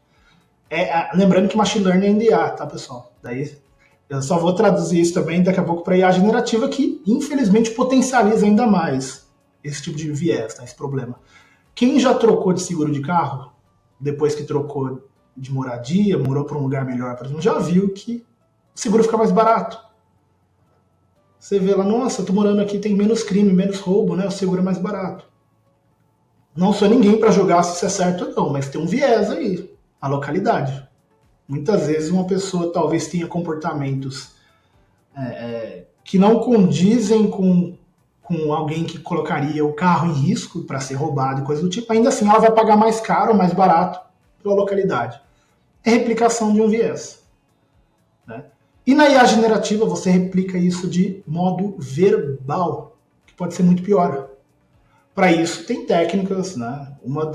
Lembrando que machine learning é NDA, tá, pessoal? Daí eu só vou traduzir isso também daqui a pouco para IA generativa, que infelizmente potencializa ainda mais esse tipo de viés, tá, esse problema. Quem já trocou de seguro de carro, depois que trocou de moradia, morou para um lugar melhor, por exemplo, já viu que o seguro fica mais barato. Você vê lá, nossa, eu tô morando aqui, tem menos crime, menos roubo, né? O seguro é mais barato. Não sou ninguém para julgar se isso é certo ou não, mas tem um viés aí, a localidade. Muitas vezes uma pessoa talvez tenha comportamentos que não condizem com alguém que colocaria o carro em risco para ser roubado e coisa do tipo, ainda assim ela vai pagar mais caro ou mais barato pela localidade. É replicação de um viés. Né? E na IA generativa você replica isso de modo verbal, que pode ser muito pior. Para isso tem técnicas, né? Uma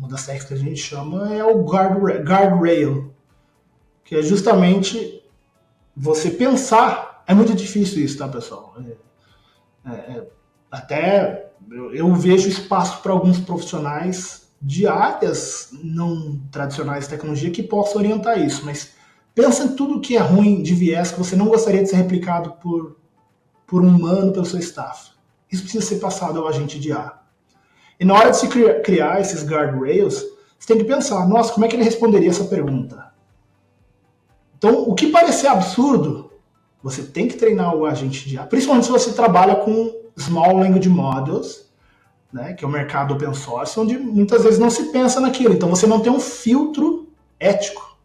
das técnicas que a gente chama é o guardrail, que é justamente você pensar. É muito difícil isso, tá, pessoal? Até eu vejo espaço para alguns profissionais de áreas não tradicionais de tecnologia que possam orientar isso, mas pensa em tudo que é ruim de viés que você não gostaria de ser replicado por um humano pelo seu staff. Isso precisa ser passado ao agente de IA. E na hora de se criar esses guardrails, você tem que pensar, nossa, como é que ele responderia essa pergunta? Então, o que parecer absurdo, você tem que treinar o agente de IA, principalmente se você trabalha com Small Language Models, né, que é o mercado open source, onde muitas vezes não se pensa naquilo. Então, você não tem um filtro ético.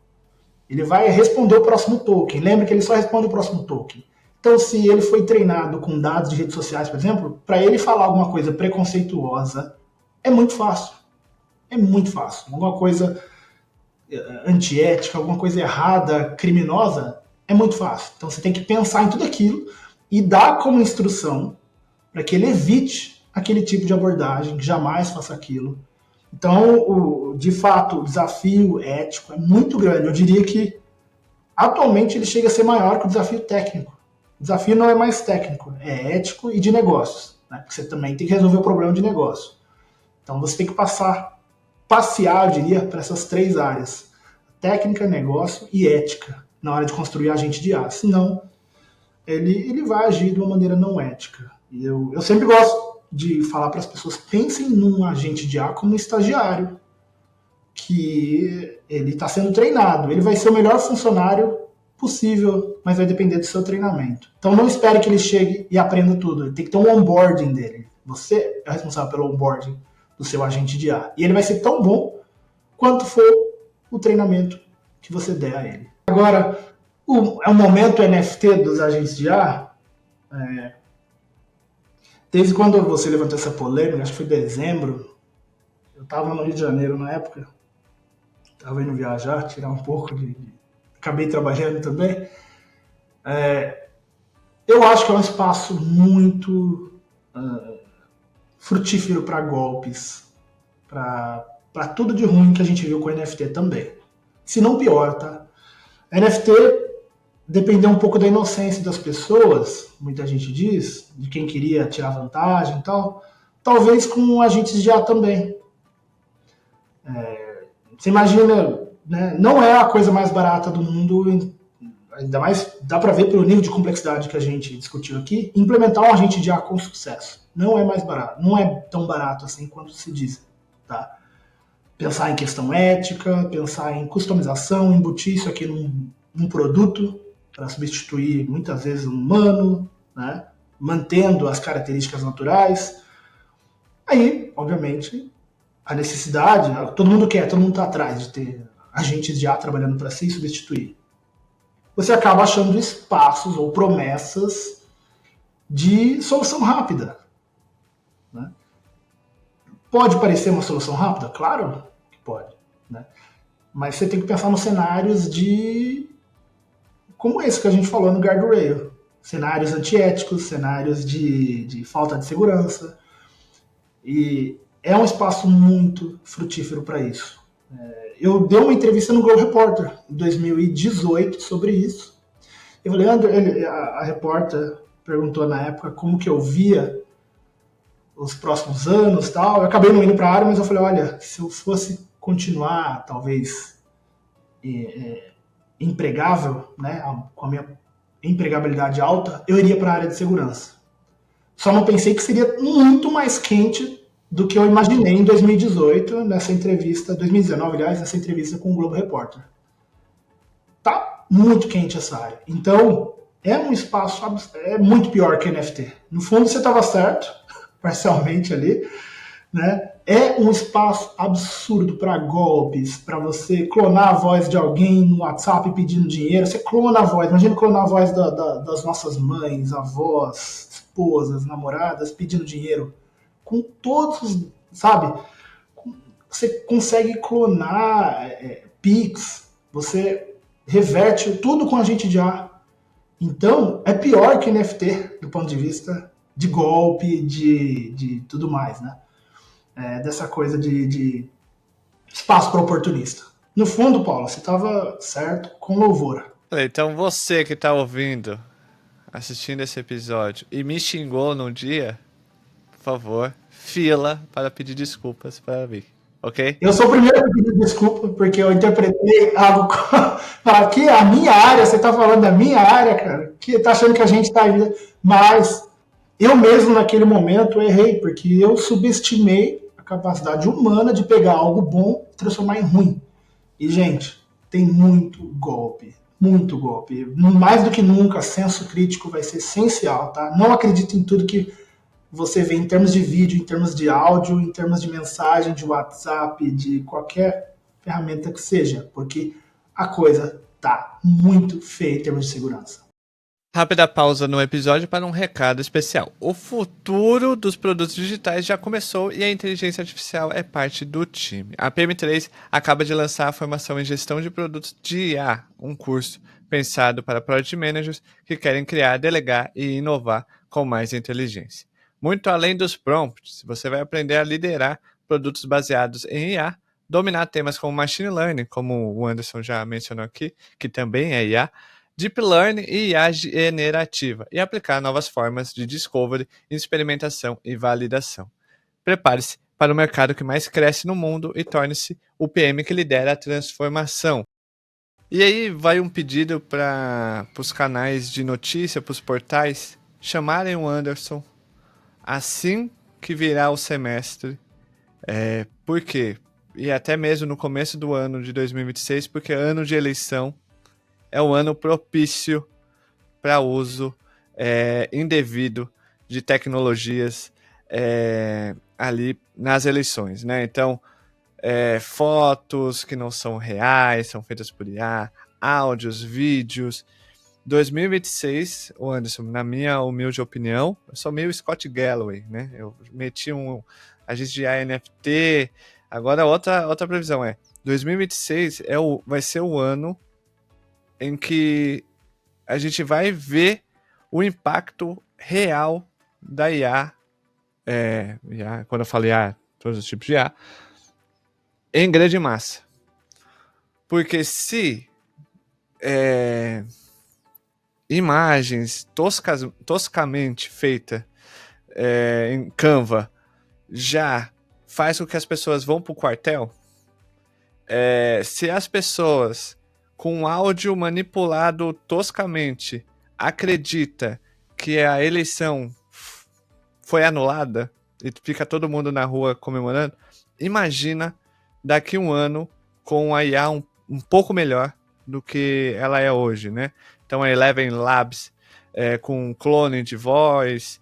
Ele vai responder o próximo token. Lembra que ele só responde o próximo token. Então, se ele foi treinado com dados de redes sociais, por exemplo, para ele falar alguma coisa preconceituosa, é muito fácil. É muito fácil. Alguma coisa antiética, alguma coisa errada, criminosa, é muito fácil. Então você tem que pensar em tudo aquilo e dar como instrução para que ele evite aquele tipo de abordagem, que jamais faça aquilo. Então, de fato, o desafio ético é muito grande. Eu diria que atualmente ele chega a ser maior que o desafio técnico. O desafio não é mais técnico, é ético e de negócios. Né? Porque você também tem que resolver o problema de negócio. Então você tem que passear, eu diria, para essas três áreas: técnica, negócio e ética, na hora de construir agente de IA. Senão, ele vai agir de uma maneira não ética. E eu sempre gosto de falar para as pessoas, pensem num agente de IA como um estagiário, que ele está sendo treinado. Ele vai ser o melhor funcionário possível, mas vai depender do seu treinamento. Então não espere que ele chegue e aprenda tudo. Ele tem que ter um onboarding dele. Você é responsável pelo onboarding do seu agente de IA. E ele vai ser tão bom quanto for o treinamento que você der a ele. Agora, é um momento NFT dos agentes de IA. Desde quando você levantou essa polêmica, acho que foi dezembro, eu estava no Rio de Janeiro na época, estava indo viajar, tirar um pouco acabei trabalhando também. Eu acho que é um espaço muito frutífero para golpes, para tudo de ruim que a gente viu com o NFT também. se não pior, tá? NFT dependeu um pouco da inocência das pessoas, muita gente diz, de quem queria tirar vantagem e tal, talvez com agentes de IA também. Você imagina, né, não é a coisa mais barata do mundo, ainda mais dá para ver pelo nível de complexidade que a gente discutiu aqui, implementar um agente de IA com sucesso. Não é mais barato, não é tão barato assim quanto se diz, tá? Pensar em questão ética, pensar em customização, embutir isso aqui num produto para substituir muitas vezes um humano, né? Mantendo as características naturais. Aí, obviamente, a necessidade, todo mundo quer, todo mundo está atrás de ter agentes de IA trabalhando para si e substituir. Você acaba achando espaços ou promessas de solução rápida. Né? Pode parecer uma solução rápida? Claro que pode. Né? Mas você tem que pensar nos cenários de como esse que a gente falou no guardrail. Cenários antiéticos, cenários de falta de segurança. E é um espaço muito frutífero para isso. Eu dei uma entrevista no Globo Repórter em 2018 sobre isso. Eu falei, a repórter perguntou na época como que eu via os próximos anos, tal. Eu acabei não indo para a área, mas eu falei, olha, se eu fosse continuar, talvez empregável, né, com a minha empregabilidade alta, eu iria para a área de segurança. Só não pensei que seria muito mais quente do que eu imaginei em 2018, nessa entrevista, 2019, aliás, nessa entrevista com o Globo Repórter. Tá muito quente essa área. Então, é um espaço é muito pior que NFT. No fundo, você estava certo, parcialmente ali, né? É um espaço absurdo para golpes, para você clonar a voz de alguém no WhatsApp pedindo dinheiro. Você clona a voz, imagina clonar a voz das nossas mães, avós, esposas, namoradas pedindo dinheiro. Com todos, sabe? Você consegue clonar Pix, você reverte tudo com agente de IA. Então, é pior que NFT do ponto de vista de golpe, de tudo mais, né? Dessa coisa de espaço para oportunista. No fundo, Paulo, você estava certo com louvor. Então você que está ouvindo, assistindo esse episódio e me xingou num dia, por favor, fila para pedir desculpas para mim, ok? Eu sou o primeiro a pedir desculpa, porque eu interpretei algo para que a minha área, você está falando da minha área, cara, que tá achando que a gente está aí. Mas eu mesmo naquele momento errei, porque eu subestimei a capacidade humana de pegar algo bom e transformar em ruim. E, gente, tem muito golpe. Muito golpe. Mais do que nunca, senso crítico vai ser essencial, tá? Não acredite em tudo que você vê em termos de vídeo, em termos de áudio, em termos de mensagem, de WhatsApp, de qualquer ferramenta que seja, porque a coisa tá muito feia em termos de segurança. Rápida pausa no episódio para um recado especial. O futuro dos produtos digitais já começou e a inteligência artificial é parte do time. A PM3 acaba de lançar a formação em gestão de produtos de IA, um curso pensado para Product Managers que querem criar, delegar e inovar com mais inteligência. Muito além dos prompts, você vai aprender a liderar produtos baseados em IA, dominar temas como Machine Learning, como o Anderson já mencionou aqui, que também é IA, Deep Learning e IA generativa, e aplicar novas formas de discovery, experimentação e validação. Prepare-se para o mercado que mais cresce no mundo e torne-se o PM que lidera a transformação. E aí vai um pedido para os canais de notícia, para os portais, chamarem o Anderson assim que virar o semestre. Por quê? E até mesmo no começo do ano de 2026, porque é ano de eleição, é o ano propício para uso indevido de tecnologias ali nas eleições, né? Então, fotos que não são reais, são feitas por IA, áudios, vídeos. 2026, o Anderson, na minha humilde opinião, eu sou meio Scott Galloway, né? Eu meti um agente de IA NFT. Agora, outra previsão 2026 vai ser o ano em que a gente vai ver o impacto real da IA, quando eu falo IA, todos os tipos de IA, em grande massa. Porque se imagens toscamente feitas em Canva já faz com que as pessoas vão pro quartel, se as pessoas com áudio manipulado toscamente acredita que a eleição foi anulada e fica todo mundo na rua comemorando, imagina daqui um ano com a IA um pouco melhor do que ela é hoje, né? Então a Eleven Labs com clone de voz,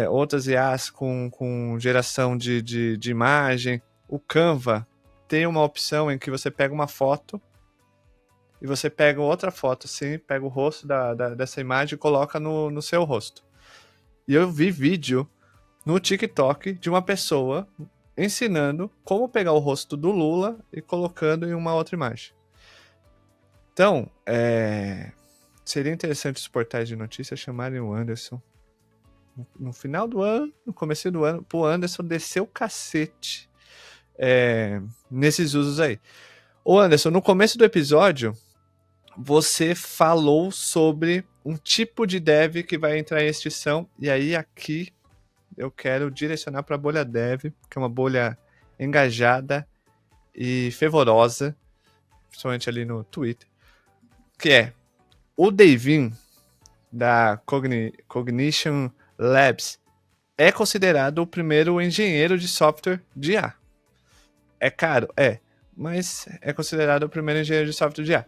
outras IAs com geração de imagem. O Canva tem uma opção em que você pega uma foto e você pega outra foto, assim, pega o rosto dessa imagem e coloca no seu rosto. E eu vi vídeo no TikTok de uma pessoa ensinando como pegar o rosto do Lula e colocando em uma outra imagem. Então, seria interessante os portais de notícias chamarem o Anderson no final do ano, no começo do ano, pro Anderson descer o cacete nesses usos aí. Ô Anderson, no começo do episódio, você falou sobre um tipo de dev que vai entrar em extinção, e aí aqui eu quero direcionar para a bolha dev, que é uma bolha engajada e fervorosa, principalmente ali no Twitter, que é o Devin da Cognition Labs é considerado o primeiro engenheiro de software de IA. É caro? Mas é considerado o primeiro engenheiro de software de IA.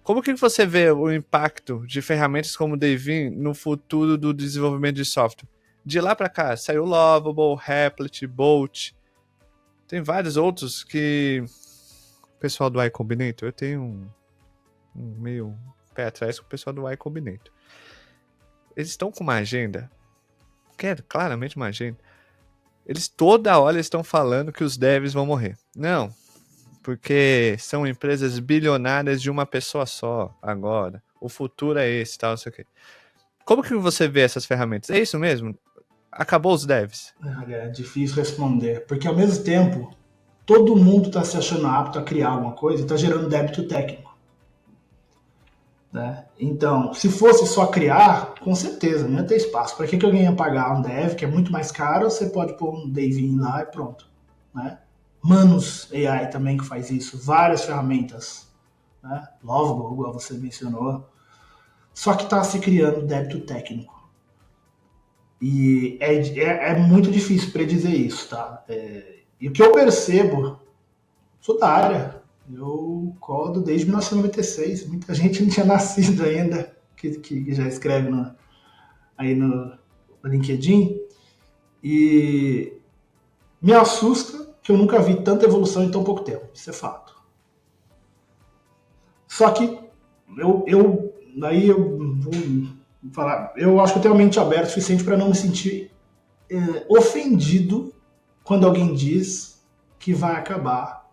Como que você vê o impacto de ferramentas como o Devin no futuro do desenvolvimento de software? De lá para cá, saiu Lovable, Replit, Bolt. Tem vários outros que o pessoal do iCombinator, eu tenho um meio pé atrás com o pessoal do iCombinator. Eles estão com uma agenda, que é claramente uma agenda. Eles toda hora estão falando que os devs vão morrer. Não, porque são empresas bilionárias de uma pessoa só agora. O futuro é esse, tal, não sei o quê. Como que você vê essas ferramentas? É isso mesmo? Acabou os devs? É difícil responder, porque ao mesmo tempo, todo mundo está se achando apto a criar alguma coisa e está gerando débito técnico. Né? Então, se fosse só criar, com certeza, não ia ter espaço. Para que alguém ia pagar um dev, que é muito mais caro, você pode pôr um Devin lá e pronto. Né? Manus AI também que faz isso, várias ferramentas. Né? Lovable, igual você mencionou. Só que está se criando débito técnico. E é muito difícil predizer isso, tá? E o que eu percebo, sou da área, eu codo desde 1996, muita gente não tinha nascido ainda, que já escreve aí no LinkedIn, e me assusta que eu nunca vi tanta evolução em tão pouco tempo, isso é fato. Só que eu vou falar, eu acho que eu tenho a mente aberta o suficiente para não me sentir ofendido quando alguém diz que vai acabar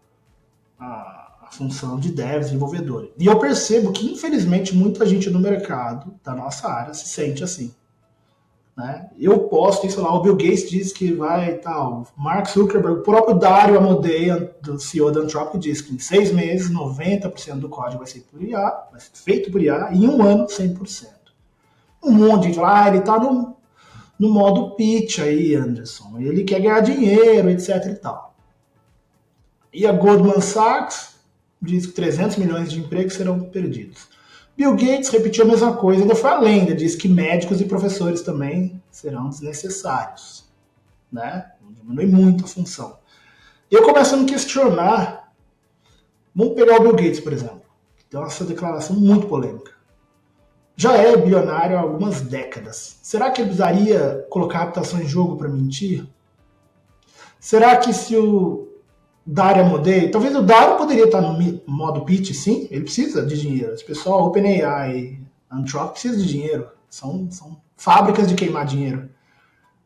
a função de dev, desenvolvedor. E eu percebo que, infelizmente, muita gente no mercado da nossa área se sente assim. Né? Eu posto isso lá, o Bill Gates diz que vai e tal, Mark Zuckerberg, o próprio Dario Amodei, do CEO da Anthropic, diz que em 6 meses 90% do código vai ser por IA, vai ser feito por IA, e em um ano 100%. Um monte de gente fala, ele tá no modo pitch aí, Anderson, ele quer ganhar dinheiro, etc e tal. E a Goldman Sachs diz que 300 milhões de empregos serão perdidos. Bill Gates repetiu a mesma coisa, ainda foi além, ainda disse que médicos e professores também serão desnecessários. Né? Diminui muito a função. E eu começo a me questionar, vamos pegar o Bill Gates, por exemplo, que tem essa declaração muito polêmica. Já é bilionário há algumas décadas. Será que ele precisaria colocar a reputação em jogo para mentir? Será que se o Dario Amodei, talvez o Dario poderia estar no modo pitch, sim, ele precisa de dinheiro. Esse pessoal, OpenAI, Anthropic precisa de dinheiro. São fábricas de queimar dinheiro.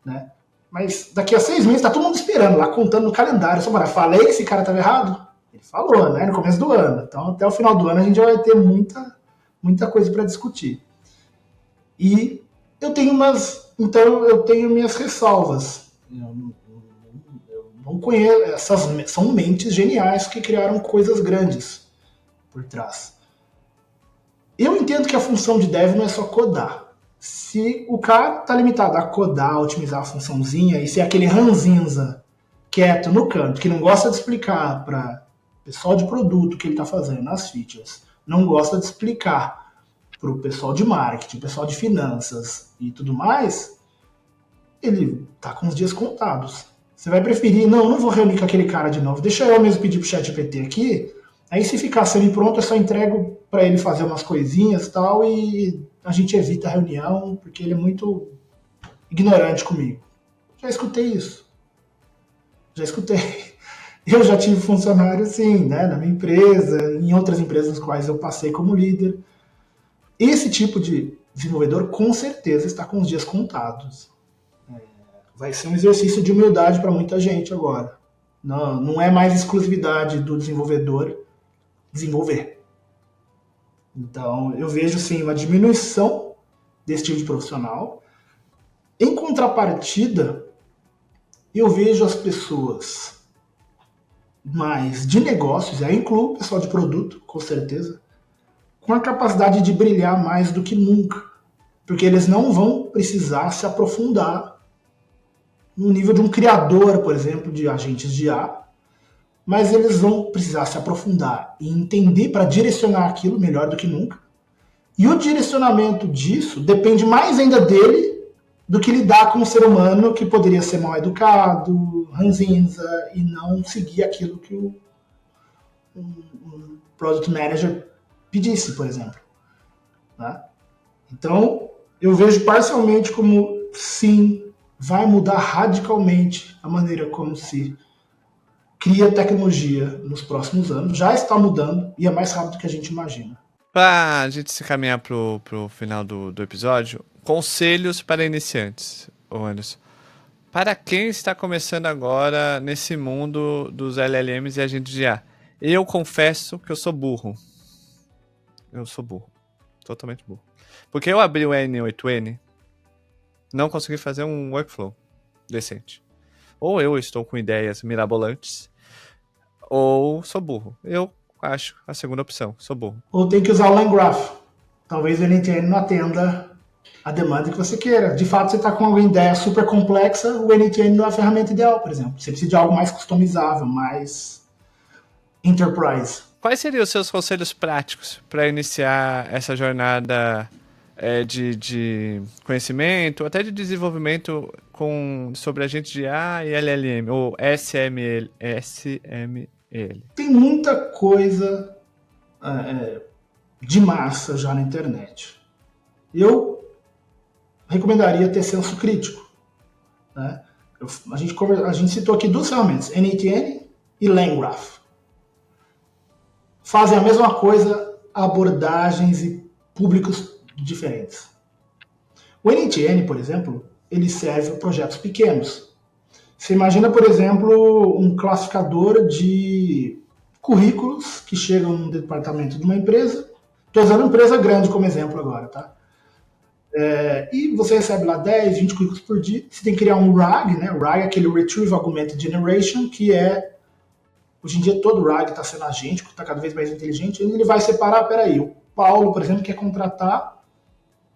Né? Mas daqui a 6 meses está todo mundo esperando lá, contando no calendário. Só, falei que esse cara estava errado? Ele falou, né, no começo do ano. Então até o final do ano a gente já vai ter muita coisa para discutir. E eu tenho minhas ressalvas. Eu não conheço, são mentes geniais que criaram coisas grandes. por trás. Eu entendo que a função de dev não é só codar. Se o cara tá limitado a codar, otimizar a funçãozinha, e se é aquele ranzinza quieto no canto, que não gosta de explicar para pessoal de produto o que ele está fazendo, as features, não gosta de explicar para o pessoal de marketing, pessoal de finanças e tudo mais, ele tá com os dias contados. Você vai preferir, não vou reunir com aquele cara de novo, deixa eu mesmo pedir pro ChatGPT aqui, aí se ficar semi-pronto eu só entrego para ele fazer umas coisinhas e tal, e a gente evita a reunião, porque ele é muito ignorante comigo. Já escutei isso. Já escutei. Eu já tive funcionário assim, né, na minha empresa, em outras empresas nas quais eu passei como líder. Esse tipo de desenvolvedor com certeza está com os dias contados. Vai ser um exercício de humildade para muita gente agora. Não é mais exclusividade do desenvolvedor desenvolver. Então, eu vejo sim uma diminuição desse tipo de profissional. Em contrapartida, eu vejo as pessoas mais de negócios, aí incluo o pessoal de produto, com certeza, com a capacidade de brilhar mais do que nunca. Porque eles não vão precisar se aprofundar no nível de um criador, por exemplo, de agentes de IA, mas eles vão precisar se aprofundar e entender para direcionar aquilo melhor do que nunca. E o direcionamento disso depende mais ainda dele do que lidar com um ser humano que poderia ser mal educado, ranzinza, e não seguir aquilo que o Product Manager pedisse, por exemplo. Né? Então, eu vejo parcialmente como, sim, vai mudar radicalmente a maneira como se cria tecnologia nos próximos anos. Já está mudando e é mais rápido do que a gente imagina. Para a gente se caminhar pro final do episódio, conselhos para iniciantes, Anderson. Para quem está começando agora nesse mundo dos LLMs e agentes de IA, eu confesso que eu sou burro. Eu sou burro. Totalmente burro. Porque eu abri o N8N, não consegui fazer um workflow decente. Ou eu estou com ideias mirabolantes, ou sou burro. Eu acho a segunda opção, sou burro. Ou tem que usar o LangGraph. Talvez o NTN não atenda a demanda que você queira. De fato, você está com uma ideia super complexa, o NTN não é a ferramenta ideal, por exemplo. Você precisa de algo mais customizável, mais enterprise. Quais seriam os seus conselhos práticos para iniciar essa jornada de conhecimento, até de desenvolvimento sobre agentes de IA e LLM, ou SML? Tem muita coisa de massa já na internet. Eu recomendaria ter senso crítico. Né? A gente citou aqui duas ferramentas, NTN e LangGraph. Fazem a mesma coisa, abordagens e públicos diferentes. O NTN, por exemplo, ele serve para projetos pequenos. Você imagina, por exemplo, um classificador de currículos que chegam no departamento de uma empresa. Estou usando uma empresa grande como exemplo agora, tá? E você recebe lá 10, 20 currículos por dia. Você tem que criar um RAG, né? O RAG é aquele Retrieval Augmented Generation, que é... Hoje em dia todo RAG está sendo agêntico, está cada vez mais inteligente. Ele vai separar, peraí, o Paulo, por exemplo, quer contratar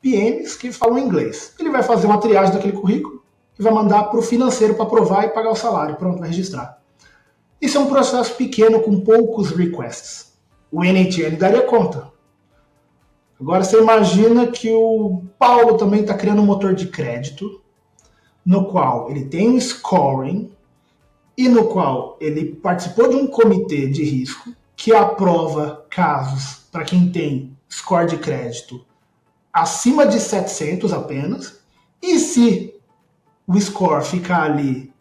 PMs que falam inglês. Ele vai fazer uma triagem daquele currículo e vai mandar para o financeiro para aprovar e pagar o salário. Pronto, vai registrar. Isso é um processo pequeno com poucos requests. O NTN daria conta. Agora você imagina que o Paulo também está criando um motor de crédito no qual ele tem um scoring e no qual ele participou de um comitê de risco que aprova casos para quem tem score de crédito acima de 700 apenas, e se o score ficar ali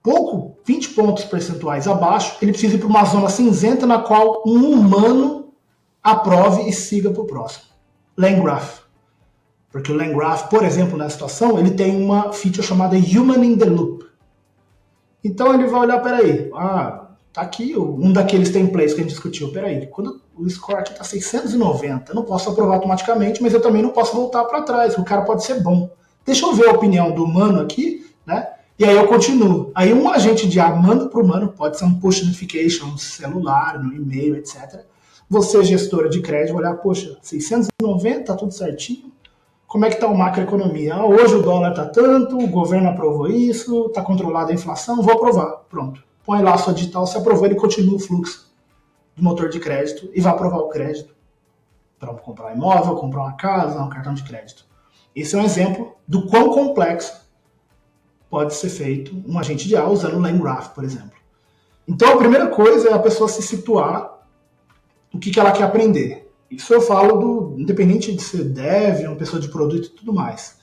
pouco, 20 pontos percentuais abaixo, ele precisa ir para uma zona cinzenta na qual um humano aprove e siga para o próximo. LangGraph. Porque o LangGraph, por exemplo, nessa situação, ele tem uma feature chamada Human in the Loop. Então ele vai olhar, peraí, tá aqui um daqueles templates que a gente discutiu, peraí, quando o score aqui tá 690, eu não posso aprovar automaticamente, mas eu também não posso voltar para trás, o cara pode ser bom. Deixa eu ver a opinião do humano aqui, né? E aí eu continuo. Aí um agente de IA manda pro humano, pode ser um push notification no celular, no e-mail, etc. Você, gestora de crédito, olhar, poxa, 690, tá tudo certinho. Como é que está a macroeconomia? Ah, hoje o dólar está tanto, o governo aprovou isso, está controlada a inflação, vou aprovar. Pronto. Põe lá a sua digital, se aprovou, ele continua o fluxo do motor de crédito e vai aprovar o crédito para comprar um imóvel, comprar uma casa, um cartão de crédito. Esse é um exemplo do quão complexo pode ser feito um agente de A usando o LangGraph, por exemplo. Então, a primeira coisa é a pessoa se situar o que ela quer aprender. Isso eu falo independente de ser dev, uma pessoa de produto e tudo mais.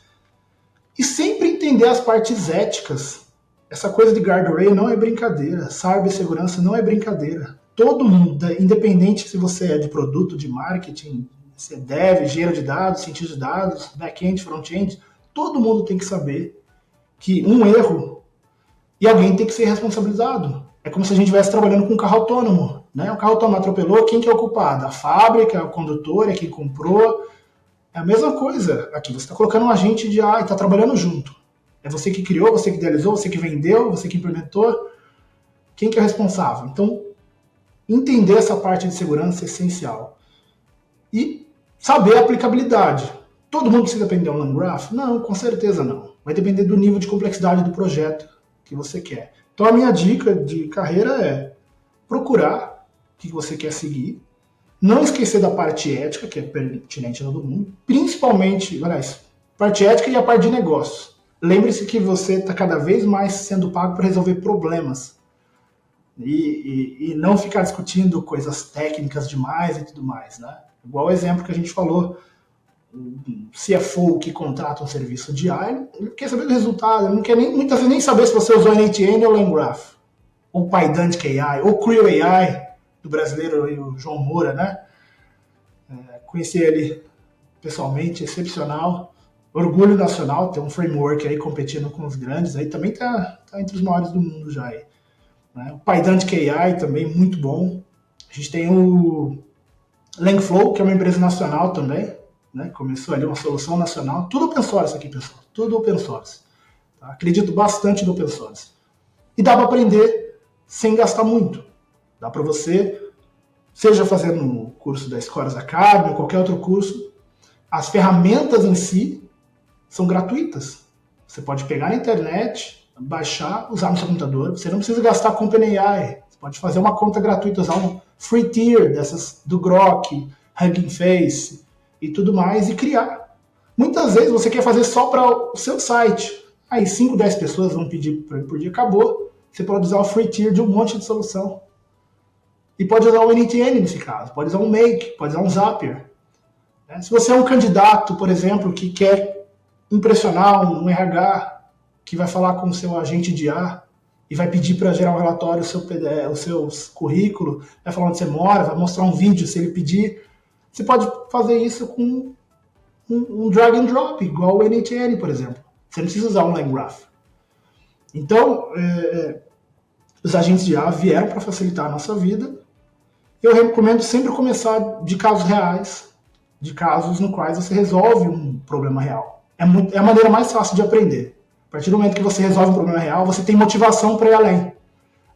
E sempre entender as partes éticas. Essa coisa de guardrail não é brincadeira. Cibersegurança não é brincadeira. Todo mundo, independente se você é de produto, de marketing, se é dev, engenheiro de dados, cientista de dados, back-end, front-end, todo mundo tem que saber que um erro e alguém tem que ser responsabilizado. É como se a gente estivesse trabalhando com um carro autônomo. Né? O carro autônomo atropelou, quem que é o culpado? A fábrica, o condutor, é quem comprou. É a mesma coisa aqui. Você está colocando um agente de A e está trabalhando junto. É você que criou, você que idealizou, você que vendeu, você que implementou. Quem que é o responsável? Então, entender essa parte de segurança é essencial. E saber a aplicabilidade. Todo mundo precisa aprender um LangGraph? Não, com certeza não. Vai depender do nível de complexidade do projeto que você quer. Então, a minha dica de carreira é procurar o que você quer seguir, não esquecer da parte ética, que é pertinente a todo mundo, principalmente, aliás, parte ética e a parte de negócios. Lembre-se que você está cada vez mais sendo pago para resolver problemas e não ficar discutindo coisas técnicas demais e tudo mais, né? Igual o exemplo que a gente falou, o CFO que contrata um serviço de AI, ele quer saber do resultado, ele não quer muitas vezes nem saber se você usou NTN ou LangGraph, ou Pydantic AI, ou Creo AI, do brasileiro o João Moura, né? Conheci ele pessoalmente, excepcional. Orgulho nacional, tem um framework aí competindo com os grandes, aí também tá entre os maiores do mundo já aí. Né? O Pydantic AI também muito bom. A gente tem o Langflow, que é uma empresa nacional também, né? Começou ali uma solução nacional. Tudo open source aqui, pessoal. Tudo open source. Tá? Acredito bastante no open source. E dá para aprender sem gastar muito. Dá para você, seja fazendo um curso da Scholars Academy, qualquer outro curso, as ferramentas em si são gratuitas. Você pode pegar na internet, baixar, usar no seu computador. Você não precisa gastar com OpenAI. Você pode fazer uma conta gratuita, usar um free tier dessas do Grok, Hugging Face e tudo mais e criar. Muitas vezes você quer fazer só para o seu site. Aí 5, 10 pessoas vão pedir por dia, acabou. Você pode usar o free tier de um monte de solução. E pode usar o NTN nesse caso, pode usar um Make, pode usar um Zapier. Se você é um candidato, por exemplo, que quer impressionar um RH, que vai falar com o seu agente de A e vai pedir para gerar um relatório, o seu currículo, vai falar onde você mora, vai mostrar um vídeo se ele pedir, você pode fazer isso com um drag and drop, igual o NTN, por exemplo. Você não precisa usar um LangGraph. Então, os agentes de A vieram para facilitar a nossa vida. Eu recomendo sempre começar de casos reais, de casos no quais você resolve um problema real. É a maneira mais fácil de aprender. A partir do momento que você resolve um problema real, você tem motivação para ir além.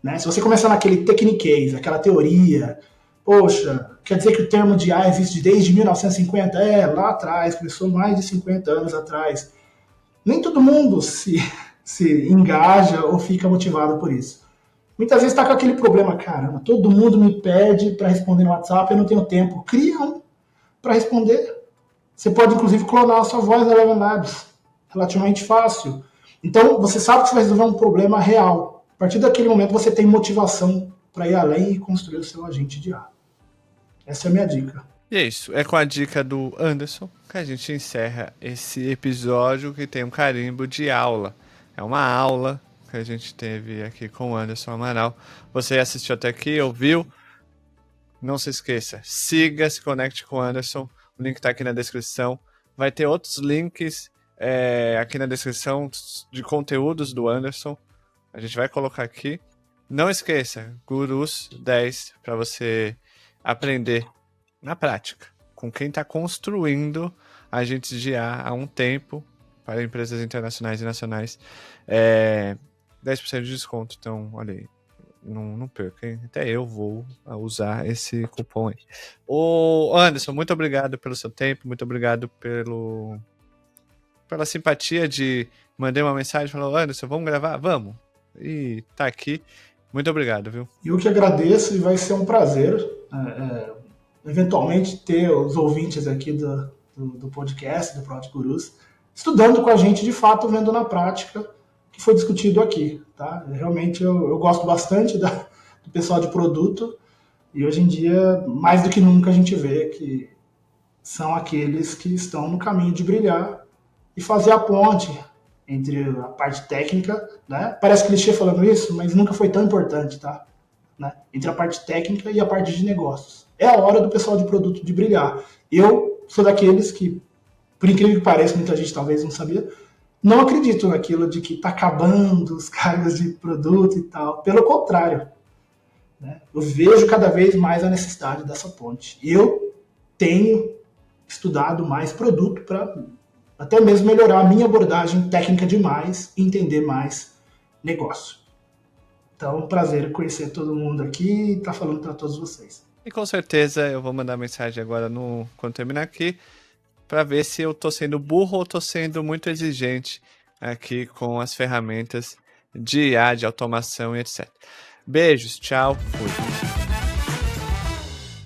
Né? Se você começar naquele techniquez, aquela teoria, poxa, quer dizer que o termo de A existe desde 1950? Lá atrás, começou mais de 50 anos atrás. Nem todo mundo se engaja ou fica motivado por isso. Muitas vezes está com aquele problema, caramba, todo mundo me pede para responder no WhatsApp, eu não tenho tempo. Cria um para responder. Você pode, inclusive, clonar a sua voz na Eleven Labs. Relativamente fácil. Então, você sabe que você vai resolver um problema real. A partir daquele momento, você tem motivação para ir além e construir o seu agente de A. Essa é a minha dica. E é isso. É com a dica do Anderson que a gente encerra esse episódio que tem um carimbo de aula. É uma aula que a gente teve aqui com o Anderson Amaral. Você assistiu até aqui, ouviu? Não se esqueça, siga, se conecte com o Anderson. O link está aqui na descrição. Vai ter outros links aqui na descrição de conteúdos do Anderson. A gente vai colocar aqui. Não esqueça, Gurus 10 para você aprender na prática com quem está construindo agentes de IA há um tempo para empresas internacionais e nacionais. 10% de desconto. Então, olha aí. Não perca, hein? Até eu vou usar esse cupom aí. Ô, Anderson, muito obrigado pelo seu tempo, muito obrigado pela simpatia de mandar uma mensagem, falou, Anderson, vamos gravar? Vamos. E tá aqui. Muito obrigado, viu? Eu que agradeço e vai ser um prazer eventualmente ter os ouvintes aqui do podcast, do Prod Gurus, estudando com a gente de fato, vendo na prática o que foi discutido aqui. Tá? Realmente eu gosto bastante do pessoal de produto e hoje em dia, mais do que nunca, a gente vê que são aqueles que estão no caminho de brilhar e fazer a ponte entre a parte técnica, né? Parece clichê falando isso, mas nunca foi tão importante, tá? Né? Entre a parte técnica e a parte de negócios. É a hora do pessoal de produto de brilhar. Eu sou daqueles que, por incrível que pareça, muita gente talvez não sabia, não acredito naquilo de que está acabando os cargos de produto e tal. Pelo contrário, né? Eu vejo cada vez mais a necessidade dessa ponte. Eu tenho estudado mais produto para até mesmo melhorar a minha abordagem técnica demais e entender mais negócio. Então, um prazer conhecer todo mundo aqui e estar falando para todos vocês. E com certeza eu vou mandar mensagem agora quando terminar aqui para ver se eu tô sendo burro ou tô sendo muito exigente aqui com as ferramentas de IA, de automação e etc. Beijos, tchau, fui.